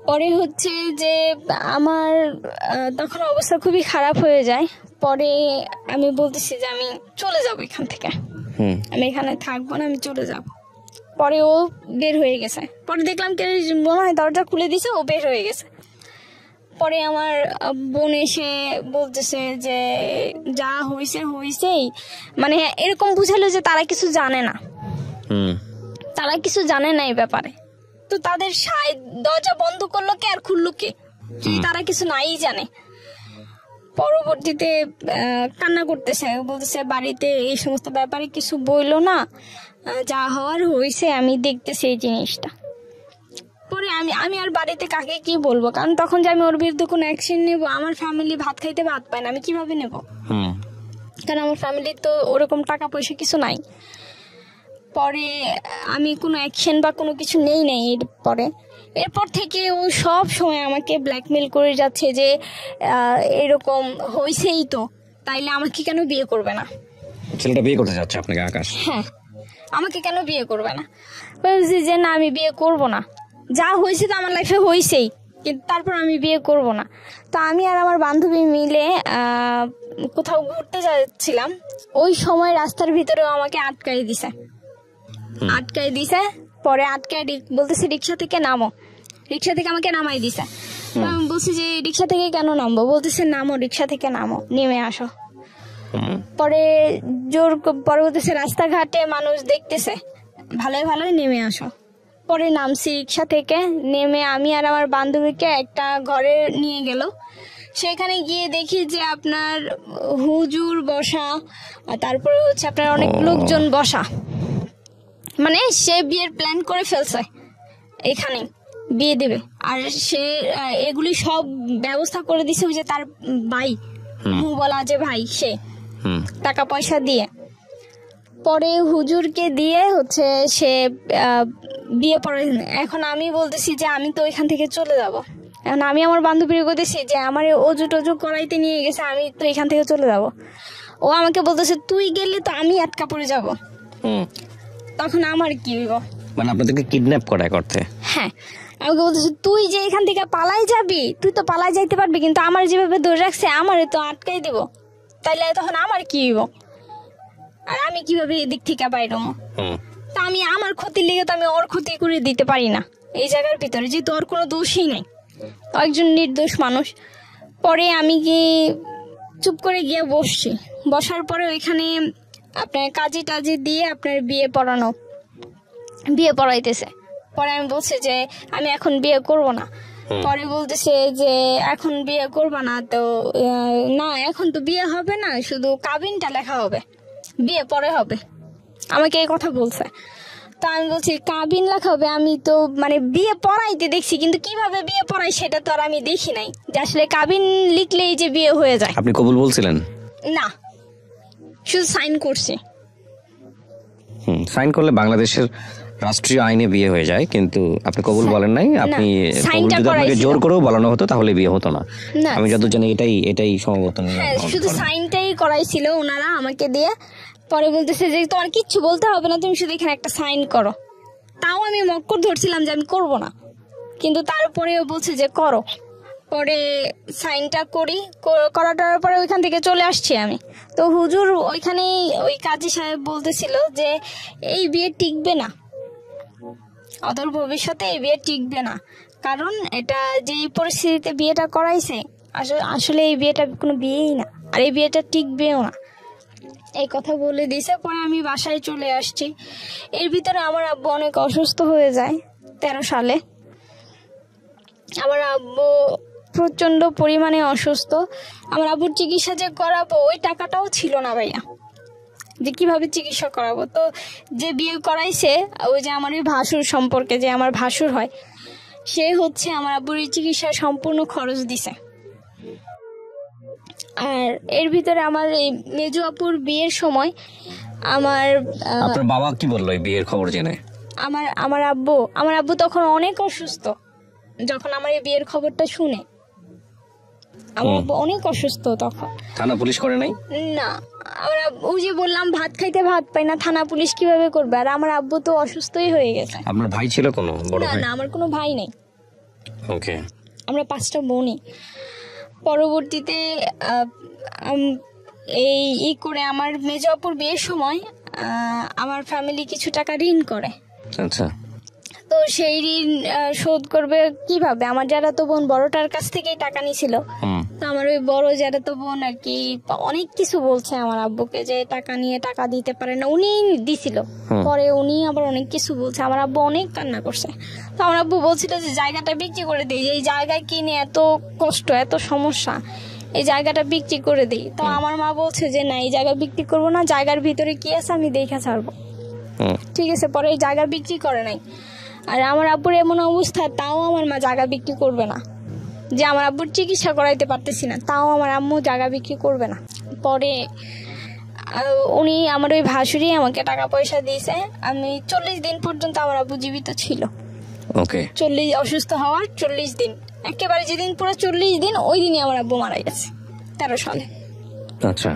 পরে হচ্ছে যে আমার তখন অবস্থা খুবই খারাপ হয়ে যায়। পরে আমি বলতেছি যে আমি চলে যাব এখান থেকে, আমি এখানে থাকবো না, আমি চলে যাব। পরে ও বের হয়ে গেছে। পরে দেখলাম কে মনে হয় দরজা খুলে দিছে, ও বের হয়ে গেছে। পরে আমার বোন এসে বলতেছে যে যা হয়েছেই, মানে এরকম বুঝালো যে তারা কিছু জানে না, তারা কিছু জানে না এই ব্যাপারে। তো তাদের দরজা বন্ধ করলো কে আর খুললো কে, তারা কিছু নাই জানে। পরবর্তীতে কান্না করতেছে, বলতেছে বাড়িতে এই সমস্ত ব্যাপারে কিছু বইলো না, যা হওয়ার হয়েছে আমি দেখতেছি এই জিনিসটা। পরে আমি আর বাড়িতে কাকে কি বলবো, কারণ তখন যে আমি ওর বিরুদ্ধে কোনো অ্যাকশন নেবো, আমার ফ্যামিলি ভাত খাইতে ভাত পায় না, আমি কিভাবে নেব? কারণ আমার ফ্যামিলির তো ওরকম টাকা পয়সা কিছু নাই। পরে আমি কোনো অ্যাকশন বা কোনো কিছু নেই নাই। এরপর থেকে ও সব সময় আমাকে ব্ল্যাকমেল করে যাচ্ছে যে এরকম হয়েছেই তো, তাইলে আমাকে কেন বিয়ে করবে না? ছেলেটা বিয়ে করতে যাচ্ছে আপনাকে, আকাশ? হ্যাঁ, আমাকে কেন বিয়ে করবে না? বলছি যে না, আমি বিয়ে করব না, যা হয়েছে তো আমার লাইফে হয়েছেই, কিন্তু তারপর আমি বিয়ে করব না। তো আমি আর আমার বান্ধবী মিলে কোথাও ঘুরতে যাচ্ছিলাম, ওই সময় রাস্তার ভিতরেও আমাকে আটকাই দিছে। পরে আটকাই বলতেছে রিক্সা থেকে নামো, রিক্সা থেকে আমাকে নামাই দিছে। আমি বলছি যে রিক্সা থেকে কেন নামবো? বলতেছে নামো, রিক্সা থেকে নামো, নেমে আসো। পরে পরে বলতেছে রাস্তাঘাটে মানুষ দেখতেছে, ভালোই নেমে আসো। পরে নামছি রিক্সা থেকে, নেমে আমি আর আমার বান্ধবীকে একটা ঘরে নিয়ে গেল। সেখানে গিয়ে দেখি যে আপনার হুজুর বসা, তারপরে হচ্ছে আপনার অনেক লোকজন বসা, মানে সে বিয়ের প্ল্যান করে ফেলছে, এখানে বিয়ে দেবে। আর সে এগুলি সব ব্যবস্থা করে দিছে ওই যে তার ভাই, বলা যে ভাই, সে টাকা পয়সা দিয়ে। পরে হুজুরকে দিয়ে হচ্ছে সে বিয়ে পড়াই। এখন আমি বলতেছি যে আমি তো এখান থেকে চলে যাব। এখন আমি আমার বান্ধবীর বলতেছি যে আমার অজু টজু করাইতে নিয়ে গেছে, আমি তো এখান থেকে চলে যাব। ও আমাকে বলতেছে তুই গেলে তো আমি আটকা পড়ে যাব। তখন আমার কি হইব? মানে আপনাদেরকে কিডন্যাপ করা করতে? হ্যাঁ, আমাকে বলতেছে তুই যে এখান থেকে পালাই যাবি, তুই তো পালাই যাইতে পারবি, কিন্তু আমার যেভাবে ধরে রাখছে আমারে তো আটকাই দিব, তাইলে তখন আমার কি হইব? আর আমি কিভাবে এদিক থেকে বাইর হবো? তা আমি আমার ক্ষতির লেগে তো আমি ওর ক্ষতি করে দিতে পারি না এই জায়গার ভিতরে, যেহেতু ওর কোনো দোষই নাই, একজন নির্দোষ মানুষ। পরে আমি কি চুপ করে গিয়ে বসার পরে ওইখানে আপনার কাজে টাজে দিয়ে আপনার বিয়ে পড়াইতেছে। পরে আমি বলছি যে আমি এখন বিয়ে করব না। পরে বলতেছে যে এখন বিয়ে করবা না তো? না, এখন তো বিয়ে হবে না, শুধু কাবিনটা লেখা হবে, বিয়ে পরে হবে, আমাকে এই কথা বলছে। তো আমি বলছি কাবিন লেখা হবে, আমি তো মানে বিয়ে পড়াইতে দেখছি, কিন্তু কিভাবে বিয়ে পড়াই সেটা তো আর আমি দেখি নাই, যে আসলে কাবিন লিখলেই যে বিয়ে হয়ে যায়। আপনি কবুল বলছিলেন? না, শুধু সাইন করছি। সাইন করলে বাংলাদেশের রাষ্ট্রীয় আইনে বিয়ে হয়ে যায়, কিন্তু আপনি কবুল বলেন নাই। আপনি আপনাকে জোর করেও বলানো হতো তাহলে বিয়ে হতো না। আমি যত জানি এটাই সম্ভবত। শুধু সাইনটাই করাইছিল ওনারা আমাকে দিয়ে। পরে বলতেছে যে তোমার কিচ্ছু বলতে হবে না, তুমি শুধু এখানে একটা সাইন করো। তাও আমি মক্কর ধরছিলাম যে আমি করব না, কিন্তু তারপরেও বলছে যে করো। পরে সাইনটা করাটার পরে ওইখান থেকে চলে আসছি আমি। তো হুজুর ওইখানে ওই কাজী সাহেব বলতেছিল যে এই বিয়ে টিকবে না, অদূর ভবিষ্যতে এই বিয়ে টিকবে না, কারণ এটা যে পরিস্থিতিতে বিয়েটা করাইছে আসলে এই বিয়েটা কোনো বিয়েই না, আর এই বিয়েটা টিকবেও না, এই কথা বলে দিয়েছে। পরে আমি বাসায় চলে আসছি। এর ভিতরে আমার আব্বু অনেক অসুস্থ হয়ে যায় 13 সালে। আমার আব্বু প্রচন্ড পরিমাণে অসুস্থ। আমার আব্বুর চিকিৎসা যে করাবো ওই টাকাটাও ছিল না ভাইয়া, যে কিভাবে চিকিৎসা করাবো। তো যে বিয়ে করাইছে ওই যে আমার ওই ভাসুর সম্পর্কে, যে আমার ভাসুর হয়, সে হচ্ছে আমার আব্বুর চিকিৎসার সম্পূর্ণ খরচ দিছে। আর এর ভিতরে আমার এই মেজো আপুর বিয়ের সময় আপনার বাবা কি বললো এই বিয়ের খবর জেনে? আমার আব্বু তখন অনেক অসুস্থ। যখন আমার এই বিয়ের খবরটা শুনে, আমার আব্বু অনেক অসুস্থ তখন। থানা পুলিশ করে নাই? না, আমরা ওই যে বললাম ভাত খাইতে ভাত পাই না, থানা পুলিশ কিভাবে করবে? আর আমার আব্বু তো অসুস্থই হয়ে গেছে। আপনার ভাই ছিল কোনো বড় ভাই? না, আমার কোনো ভাই নেই। ওকে, আমরা 5টা বোনই। পরবর্তীতে এই করে আমার মেজো আপুর বিয়ের সময় আমার ফ্যামিলি কিছু টাকা ঋণ করে। আচ্ছা। তো সেই ঋণ শোধ করবে কিভাবে? আমার যারা তো বোন বড়টার কাছ থেকেই টাকা নিয়েছিল। তো আমার ওই বড় যারা তো বোন আর কি অনেক কিছু বলছে আমার আব্বুকে যে টাকা নিয়ে টাকা দিতে পারে না, উনি দিছিল। পরে উনি আবার অনেক কিছু বলছে, আমার আব্বু অনেক কান্না করছে। তো আমার আব্বু বলছিল যে জায়গাটা বিক্রি করে দিই, এই জায়গায় কিনে এত কষ্ট এত সমস্যা, এই জায়গাটা বিক্রি করে দিই। তো আমার মা বলছে যে না, এই জায়গা বিক্রি করবো না, জায়গার ভিতরে কি আছে আমি দেখা ছাড়বো। ঠিক আছে, পরে এই জায়গা বিক্রি করে নাই। আর আমার আব্বুর এমন অবস্থা, তাও আমার মা জায়গা বিক্রি করবে না, যে আমার আব্বুর চিকিৎসা করাইতে পারতেছি না, তাও আমার আম্মু জায়গা বিক্রি করবে না। পরে উনি আমার ওই ভাসুরি আমাকে টাকা পয়সা দিয়েছে। আমি 40 দিন পর্যন্ত আমার আব্বু জীবিত ছিল। ওকে। 40 অসুস্থ হওয়ার 40 দিন, একেবারে যেদিন পুরো 40 দিন ওই দিনই আমার আব্বু মারা গেছে 13 সালে। আচ্ছা।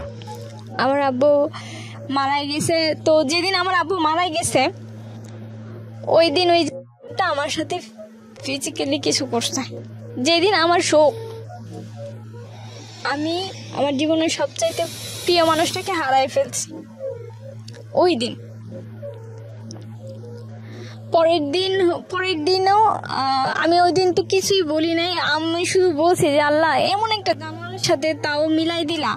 আমার আব্বু মারা গেছে। তো যেদিন আমার আব্বু মারা গেছে ওই দিন ওইটা আমার সাথে ফিজিক্যালি কিছু করছে। যেদিন আমার শোক, আমি আমার জীবনের সবচাইতে প্রিয় মানুষটাকে হারাই ফেলছি ওই দিন। পরের দিনও আমি ওই দিন তো কিছুই বলি নাই, আমি শুধু বলছি যে আল্লাহ এমন একটা জানোয়ারের সাথে তাও মিলাই দিলা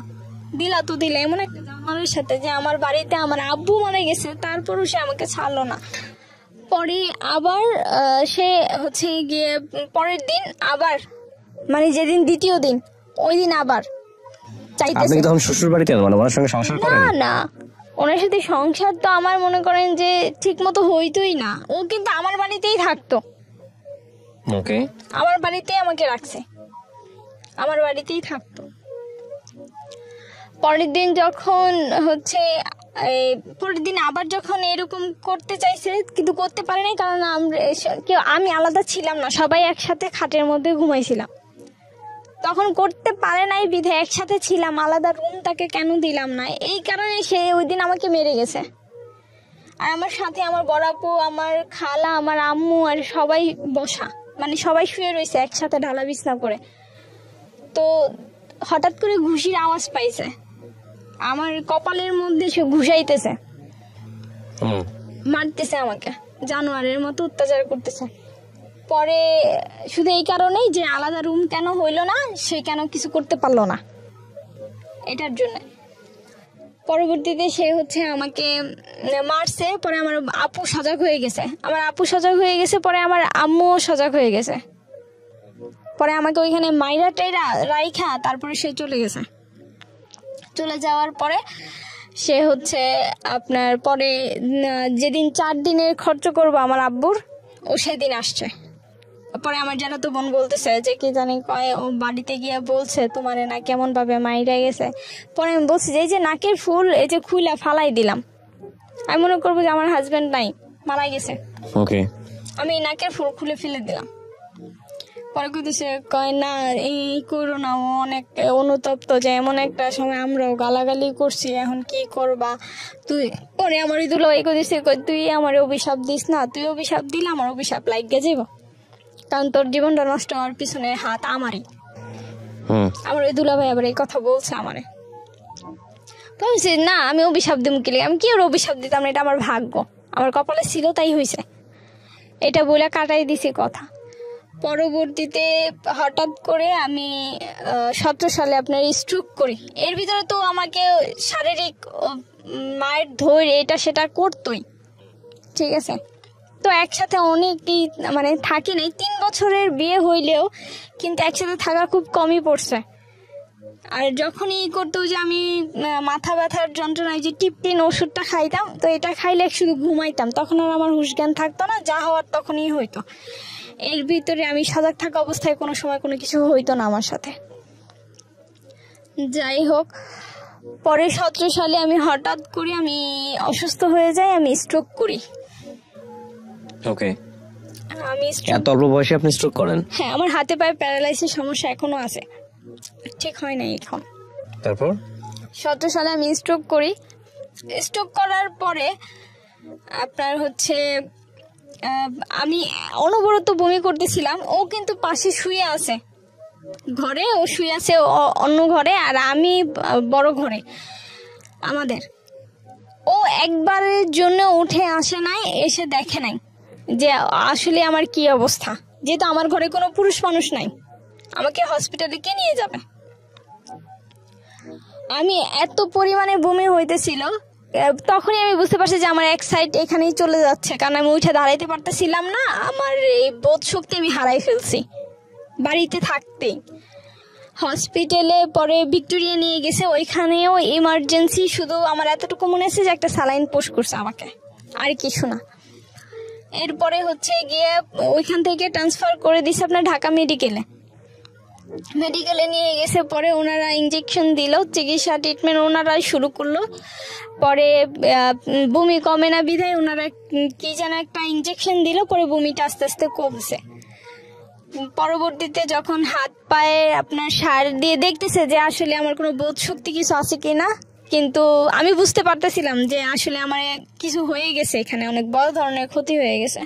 তো দিলা, এমন একটা জানোয়ারের সাথে যে আমার বাড়িতে আমার আব্বু মারা গেছে, তারপরও সে আমাকে ছাড়লো না। পরে আবার সে হচ্ছে গিয়ে পরের দিন আবার, মানে যেদিন দ্বিতীয় দিন ওই দিন আবার চাইতেছে। আপনি তখন শ্বশুর বাড়িতে মানে ওনার সঙ্গে সংসার করেন? না, ওনার সাথে সংসার তো আমার মনে করেন যে ঠিক মতো হইতোই না। ও কিন্তু আমার বাড়িতেই থাকতো। ওকে। আমার বাড়িতেই আমাকে রাখছে, আমার বাড়িতেই থাকতো। পরের দিন যখন হচ্ছে পরের দিন আবার যখন এরকম করতে চাইছে কিন্তু করতে পারে নাই, কারণ আমি আলাদা ছিলাম না, সবাই একসাথে খাটের মধ্যে ঘুমাইছিলাম। তখন করতে পারে নাই বিধে একসাথে ছিলাম, আলাদা রুম তাকে কেন দিলাম না, এই কারণে সে ওই দিন আমাকে মেরে গেছে। আর আমার সাথে আমার বড় আপু, আমার খালা, আমার আম্মু আর সবাই বসা, মানে সবাই শুয়ে রয়েছে একসাথে ঢালা বিছনা করে। তো হঠাৎ করে ঘুষির আওয়াজ পাইছে, আমার কপালের মধ্যে সে ঘুষাইতেছে, মারতেছে আমাকে, জানোয়ারের মতো অত্যাচার করতেছে। পরে শুধু এই কারণেই যে আলাদা রুম কেন হইলো না, সে কেন কিছু করতে পারলো না, এটার জন্য। পরবর্তীতে সে হচ্ছে আমাকে মারছে। পরে আমার আপু সজাগ হয়ে গেছে, পরে আমার আম্মুও সজাগ হয়ে গেছে। পরে আমাকে ওইখানে মাইরা টাইরা রাইখা তারপরে সে চলে গেছে। চলে যাওয়ার পরে সে হচ্ছে আপনার পরে যেদিন 4 দিনের খরচ করবো আমার আব্বুর, ও সেদিন আসছে। পরে আমার যারা তো বোন বলতেছে যে কি জানি কয়, ও বাড়িতে গিয়ে বলছে তোমার না কেমন ভাবে মাইরা গেছে। পরে আমি বলছি যে এই যে নাকের ফুল এই যে খুইলা ফালাই দিলাম, আমি মনে করবো যে আমার হাজবেন্ড নাই, মারা গেছে। ওকে। আমি নাকের ফুল খুলে ফেলে দিলাম। পরে কইতেছে কয় না এই করো না, ও অনেক অনুতপ্ত যে এমন একটা সময় আমরাও গালাগালি করছি, এখন কি করবা তুই। পরে আমার ওই দুলাভাই কইতেছে তুই আমার অভিশাপ দিস না, তুই অভিশাপ দিলে আমার অভিশাপ লাগিয়ে যাবো, কারণ তোর জীবনটা নষ্ট হওয়ার পিছনে হাত আমারই। আমার ওই দুলাভাই আবার এই কথা বলছে আমারে। ভাবছি না আমি অভিশাপ দিব কি, আমি কি ওর অভিশাপ দিতাম, এটা আমার ভাগ্য, আমার কপালে ছিল তাই হয়েছে, এটা বলে কাটাই দিছি কথা। পরবর্তীতে হঠাৎ করে আমি 17 সালে আপনার স্ট্রোক করি। এর ভিতরে তো আমাকে শারীরিক মায়ের ধৈর্য এটা সেটা করতোই, ঠিক আছে। তো একসাথে অনেকই মানে থাকি নাই, 3 বছরের বিয়ে হইলেও কিন্তু একসাথে থাকা খুব কমই পড়ছে। আর যখনই করতো যে আমি মাথা ব্যথার যন্ত্রণায় যে টিপটিন ওষুধটা খাইতাম, তো এটা খাইলে শুধু ঘুমাইতাম, তখন আর আমার হুঁশ জ্ঞান থাকতো না, যা হওয়ার তখনই হইতো। এর ভিতরে আমি সজাগ থাকা অবস্থায় কোনো সময় কোনো কিছু হইতো না আমার সাথে। যাই হোক, পরে 17 সালে আমি হঠাৎ করে আমি অসুস্থ হয়ে যাই, আমি স্ট্রোক করি। ওকে। আমি এত অল্প বয়সে আপনি স্ট্রোক করেন? হ্যাঁ, আমার হাতে পায়ে প্যারালাইসিস সমস্যা এখনো আছে, ঠিক হয় নাই এখন। তারপর 17 সালে আমি স্ট্রোক করি। স্ট্রোক করার পরে আপনার হচ্ছে আমি অনবরত বমি করতেছিলাম। ও কিন্তু পাশে শুয়ে আছে ঘরে, ও শুয়ে আছে অন্য ঘরে, আর আমি বড় ঘরে আমাদের। ও একবারের জন্য উঠে আসে নাই, এসে দেখে নাই যে আসলে আমার কি অবস্থা, যেহেতু আমার ঘরে কোনো পুরুষ মানুষ নাই, আমাকে হসপিটালে কে নিয়ে যাবে। আমি এত পরিমাণে বমি হইতেছিল, তখনই আমি বুঝতে পারছি যে আমার এক সাইড এখানেই চলে যাচ্ছে, কারণ আমি উঠে দাঁড়াইতে পারতেছিলাম না। আমার এই বোধ শক্তি আমি হারাই ফেলছি বাড়িতে থাকতেই। হসপিটালে পরে ভিক্টোরিয়া নিয়ে গেছে, ওইখানেও ইমার্জেন্সি, শুধু আমার এতটুকু মনে আছে যে একটা স্যালাইন পুশ করছে আমাকে, আর কিছু না। এরপরে হচ্ছে গিয়ে ওইখান থেকে ট্রান্সফার করে দিছে আপনার ঢাকা মেডিকেলে নিয়ে গেছে। পরে ওনারা ইঞ্জেকশন দিল, চিকিৎসা ট্রিটমেন্ট ওনারাই শুরু করলো। পরে বমি কমে না বিধায় ওনারা কি যেন একটা ইঞ্জেকশন দিল, পরে বমিটা আস্তে আস্তে কমছে। পরবর্তীতে যখন হাত পায়ে আপনার সার দিয়ে দেখতেছে যে আসলে আমার কোনো বোধ শক্তি কিছু আছে কিনা, কিন্তু আমি বুঝতে পারতেছিলাম যে আসলে আমার কিছু হয়ে গেছে, এখানে অনেক বড় ধরনের ক্ষতি হয়ে গেছে।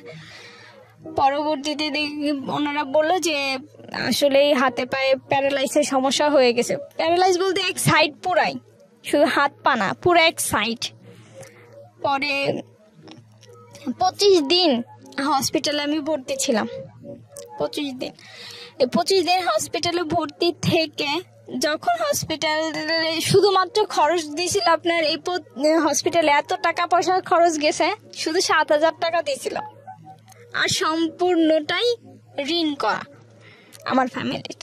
পরবর্তীতে ওনারা বললো যে আসলে হাতে পায়ে প্যারালাইসের সমস্যা হয়ে গেছে। প্যারালাইজ বলতে এক সাইড পুরাই, শুধু হাত পা না, পুরো এক সাইড। পরে 25 দিন হসপিটালে আমি ভর্তি ছিলাম। 25 দিন, এই 25 দিন হসপিটালে ভর্তি থেকে যখন হসপিটালে শুধুমাত্র খরচ দিয়েছিল আপনার, এই হসপিটালে এত টাকা পয়সা খরচ গেছে, শুধু 7,000 টাকা দিয়েছিল, আর সম্পূর্ণটাই ঋণ করা আমার ফ্যামিলির।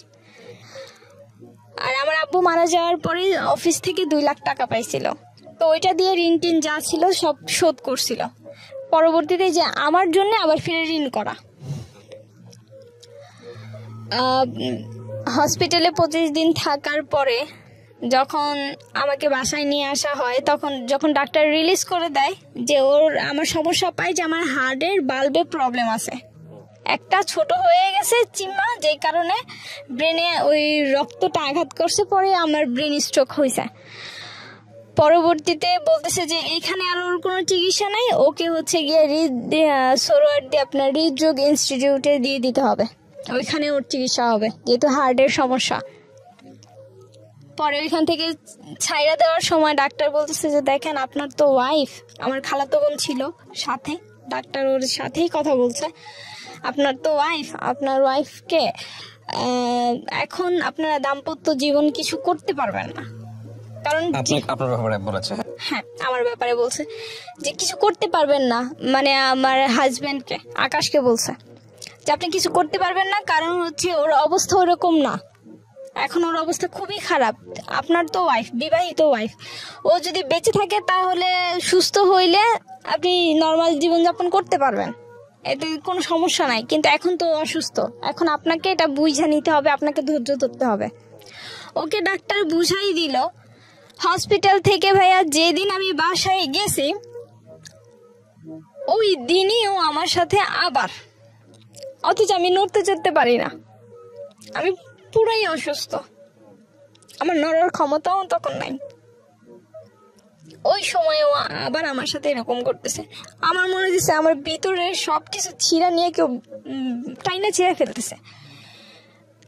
আর আমার আব্বু মারা যাওয়ার পরে অফিস থেকে 2 লাখ টাকা পাইছিল, তো ওইটা দিয়ে ঋণ টিন যা ছিল সব শোধ করছিল। পরবর্তীতে যে আমার জন্য আবার ফিরে ঋণ করা। হসপিটালে 25 দিন থাকার পরে যখন আমাকে বাসায় নিয়ে আসা হয়, তখন যখন ডাক্তার রিলিজ করে দেয় যে আমার সমস্যা পাই যে আমার হার্টের বাল্বে প্রবলেম আছে, একটা ছোট হয়ে গেছে চিম্মা, যেই কারণে ব্রেনে ওই রক্তটা আঘাত করছে, পরে আমার ব্রেন স্ট্রোক হয়েছে। পরবর্তীতে বলতেছে যে এইখানে আর ওর কোনো চিকিৎসা নাই, ওকে হচ্ছে গিয়ে সোরোয়ার্দি আপনার হৃদরোগ ইনস্টিটিউটে দিয়ে দিতে হবে, ওইখানে ওর চিকিৎসা হবে, যেহেতু হার্টের সমস্যা। পরে ওইখান থেকে ছাইরা দেওয়ার সময় ডাক্তার বলতেছে যে দেখেন আপনার তো ওয়াইফ, আমার খালাতো বোন ছিল সাথে, ডাক্তার ওর সাথেই কথা বলছে, আপনার তো ওয়াইফ, আপনার ওয়াইফকে এখন আপনারা দাম্পত্য জীবন কিছু করতে পারবেন না, কারণ আপনার ব্যাপারে বলেছে। হ্যাঁ, আমার ব্যাপারে বলছে যে কিছু করতে পারবেন না, মানে আমার হাজবেন্ডকে, আকাশকে বলছে যে আপনি কিছু করতে পারবেন না, কারণ হচ্ছে ওর অবস্থা ওরকম না, এখন ওর অবস্থা খুবই খারাপ। আপনার তো ওয়াইফ, বিবাহিত ওয়াইফ, ও যদি বেঁচে থাকে তাহলে সুস্থ হইলে আপনি নর্মাল জীবনযাপন করতে পারবেন, এতে কোনো সমস্যা নাই, কিন্তু এখন তো অসুস্থ, এখন আপনাকে এটা বুঝা নিতে হবে, আপনাকে ধৈর্য ধরতে হবে। ওকে ডাক্তার বুঝাই দিল। হসপিটাল থেকে ভাইয়া যেদিন আমি বাসায় গেছি, ওই দিনই ও আমার সাথে আবার, অথচ আমি নড়তে চড়তে পারি না, আমি পুরাই অসুস্থ, আমার নড়ার ক্ষমতাও তখন নাই। ওই সময় ও আবার আমার সাথে এরকম করতেছে, আমার মনে হচ্ছে আমার ভিতরে সবকিছু ছিঁড়া নিয়ে কেউ টাইনা ছিঁড়া ফেলতেছে,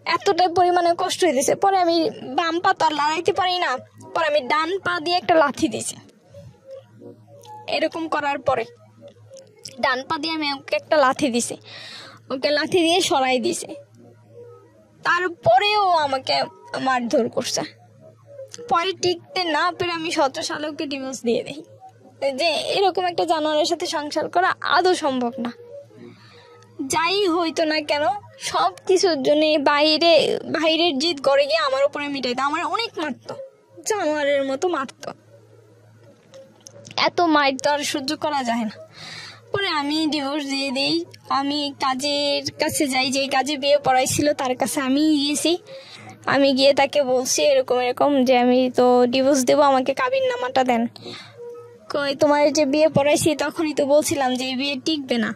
এতটাই পরিমাণে কষ্ট হইতেছে। পরে আমি বাম পা তো আর লড়াইতে পারি না, পরে আমি ডান পা দিয়ে একটা লাথি দিয়েছি। এরকম করার পরে ডান পা দিয়ে আমি ওকে একটা লাথি দিছি, ওকে লাথি দিয়ে সরাই দিছে, তারপরেও আমাকে মারধর করছে। পরে টিকতে না পেরে আমি 17 সালে ওকে ডিভোর্স দিয়ে দিই, যে এরকম একটা জানোয়ারের সাথে সংসার করা আদৌ সম্ভব না। যাই হইতো না কেন, সব কিছুর জন্য বাইরের জিদ করে গিয়ে আমার উপরে মিটাইতো, আমার অনেক মারতো, জানোয়ারের মতো মারতো, এত মার তো আর সহ্য করা যায় না। পরে আমি ডিভোর্স দিয়ে দিই, আমি কাজের কাছে যাই, যে কাজে বিয়ে পড়াইছিল তার কাছে আমি গিয়েছি, আমি গিয়ে তাকে বলছি এরকম যে আমি তো ডিভোর্স দেবো, আমাকে কাবিননামাটা দেন। কই তোমার যে বিয়ে পড়াইছি তখনই তো বলছিলাম যে এই বিয়ে টিকবে না,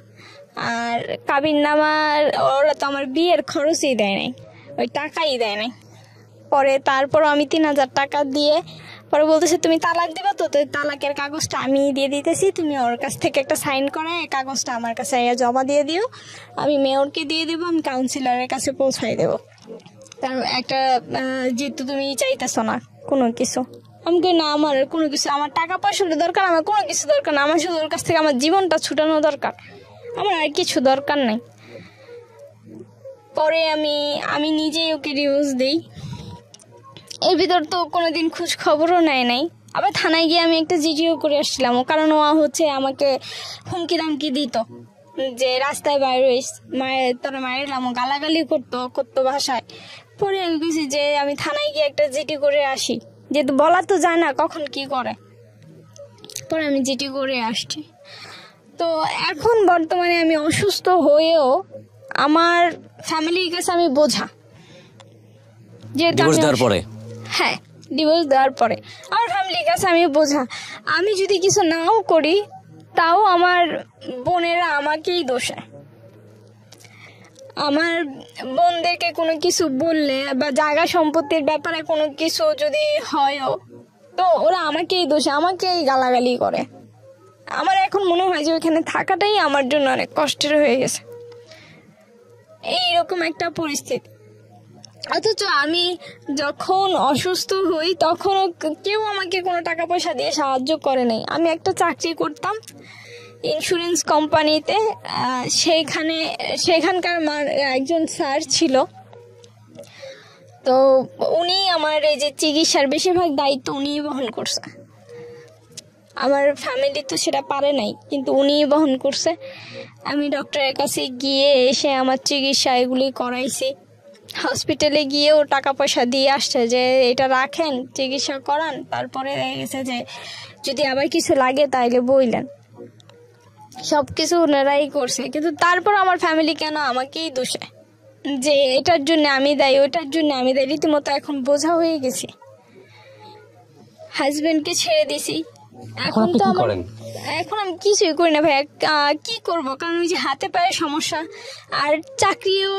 আর কাবিননামার ওরা তো আমার বিয়ের খরচই দেয় নাই, ওই টাকাই দেয় নাই। পরে তারপরও আমি 3,000 টাকা দিয়ে পরে বলতেছে তুমি তালাক দিবা, তো তালাকের কাগজটা আমি দিয়ে দিতেছি, তুমি ওর কাছ থেকে একটা সাইন করে এই কাগজটা আমার কাছে জমা দিয়ে দিও, আমি মেয়রকে দিয়ে দেবো, আমি কাউন্সিলরের কাছে পৌঁছাই দেবো, তার একটা যেহেতু তুমি চাইতেছো না কোনো কিছু। আমি কই না, আমার কোনো কিছু, আমার টাকা পয়সার দরকার, আমার কোনো কিছু দরকার না, আমার শুধু ওর কাছ থেকে আমার জীবনটা ছুটানো দরকার, আমার আর কিছু দরকার নাই। পরে আমি নিজেই ওকে ডিভোর্স দিই। এর ভিতর তো কোনোদিন খোঁজ খবরও নেয় নাই। আবার থানায় গিয়ে আমি একটা জিডিও করে আসছিলাম, কারণ ও হচ্ছে আমাকে হুমকি দামকি দিত যে রাস্তায় বাইরে তোরা মায়েরাম, গালাগালি করতো ভাষায়। পরে আমি বলছি যে আমি থানায় গিয়ে একটা জিডি করে আসি, যেহেতু বলা তো যায় না কখন কি করে। পরে আমি জিডি করে আসছি। তো এখন বর্তমানে আমি অসুস্থ হয়েও আমার ফ্যামিলির কাছে আমি বোঝা, যেহেতু হ্যাঁ ডিভোর্স দেওয়ার পরে আমার ফ্যামিলির কাছে আমি বোঝা। আমি যদি কিছু নাও করি তাও আমার বোনেরা আমাকেই দোষায়। আমার বোনদেরকে কোনো কিছু বললে বা জায়গা সম্পত্তির ব্যাপারে কোনো কিছু যদি হয়ও, তো ওরা আমাকেই দোষে, আমাকেই গালাগালি করে। আমার এখন মনে হয় যে ওইখানে থাকাটাই আমার জন্য অনেক কষ্টের হয়ে গেছে। এইরকম একটা পরিস্থিতি। অথচ আমি যখন অসুস্থ হই তখনও কেউ আমাকে কোনো টাকা পয়সা দিয়ে সাহায্য করে নাই। আমি একটা চাকরি করতাম ইন্স্যুরেন্স কোম্পানিতে। সেখানকার একজন স্যার ছিল, তো উনি আমার এই যে চিকিৎসার বেশিরভাগ দায়িত্ব উনিই বহন করছে। আমার ফ্যামিলি তো সেটা পারে নাই, কিন্তু উনিই বহন করছে। আমি ডক্টরের কাছে গিয়ে এসে আমার চিকিৎসা এগুলি করাইছি। হসপিটালে গিয়েও টাকা পয়সা দিয়ে আসছে যে এটা রাখেন, চিকিৎসা করান, তারপরে গেছে যে যদি আবার কিছু লাগে তাইলে বইলেন। সব কিছু ওনারাই করছে, কিন্তু তারপর আমার ফ্যামিলি কেন আমাকেই দোষে যে এটার জন্য আমি দায়ী, ওটার জন্য আমি দায়ী। রীতিমতো এখন বোঝা হয়ে গেছি। হাজবেন্ডকে ছেড়ে দিছি। এখন তো এখন আমি কিছুই করি না ভাই। কি করব, কারণ ওই যে হাতে পায়ে সমস্যা, আর চাকরিও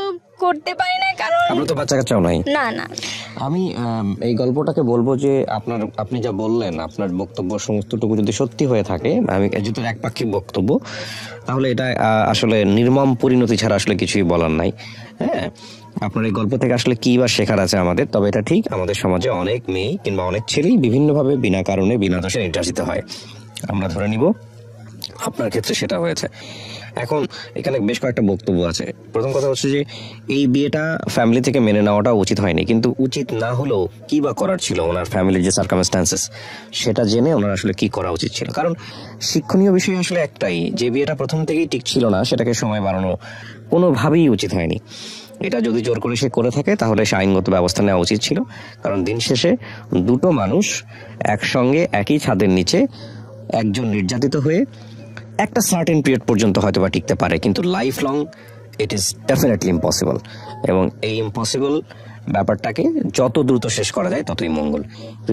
করতে পারি না, কারণ আপনার তো বাচ্চা কাচ্চাও নাই। না। আমি এই গল্পটাকে বলবো যে আপনি যা বললেন, আপনার বক্তব্য সমস্তটুকু যদি সত্যি হয়ে থাকে, আমি যেহেতু একপাক্ষিক বক্তব্য, তাহলে এটা আসলে নির্মম পরিণতি ছাড়া আসলে কিছুই বলার নাই। হ্যাঁ, আপনার এই গল্প থেকে আসলে কি বা শেখার আছে আমাদের? তবে এটা ঠিক, আমাদের সমাজে অনেক মেয়ে কিংবা অনেক ছেলেই বিভিন্নভাবে বিনা কারণে বিনা দোষে নির্যাতিত হয়। আমরা ধরে নিব আপনার ক্ষেত্রে সেটা হয়েছে। এখন এখানে বেশ কয়েকটা বক্তব্য আছে। প্রথম কথা হচ্ছে যে এই বিয়েটা ফ্যামিলি থেকে মেনে নেওয়াটা উচিত হয়নি, কিন্তু উচিত না হলেও কি বা করার ছিল, ওনার ফ্যামিলির যে সার্কামস্ট্যান্সেস সেটা জেনে ওনার আসলে কি করা উচিত ছিল। কারণ শিক্ষণীয় বিষয় আসলে একটাই, যে বিয়েটা প্রথম থেকেই ঠিক ছিল না সেটাকে সময় বাড়ানো কোনোভাবেই উচিত হয়নি। এটা যদি জোর করে সে করে থাকে তাহলে সে আইনগত ব্যবস্থা নেওয়া উচিত ছিল। কারণ দিন শেষে দুটো মানুষ একসঙ্গে একই ছাদের নিচে একজন নির্যাতিত হয়ে একটা সার্টেন পিরিয়ড পর্যন্ত হয়তো বা টিকতে পারে, কিন্তু life long it is definitely impossible. এবং এই ইম্পসিবল ব্যাপারটাকে যত দ্রুত শেষ করা যায় ততই মঙ্গল।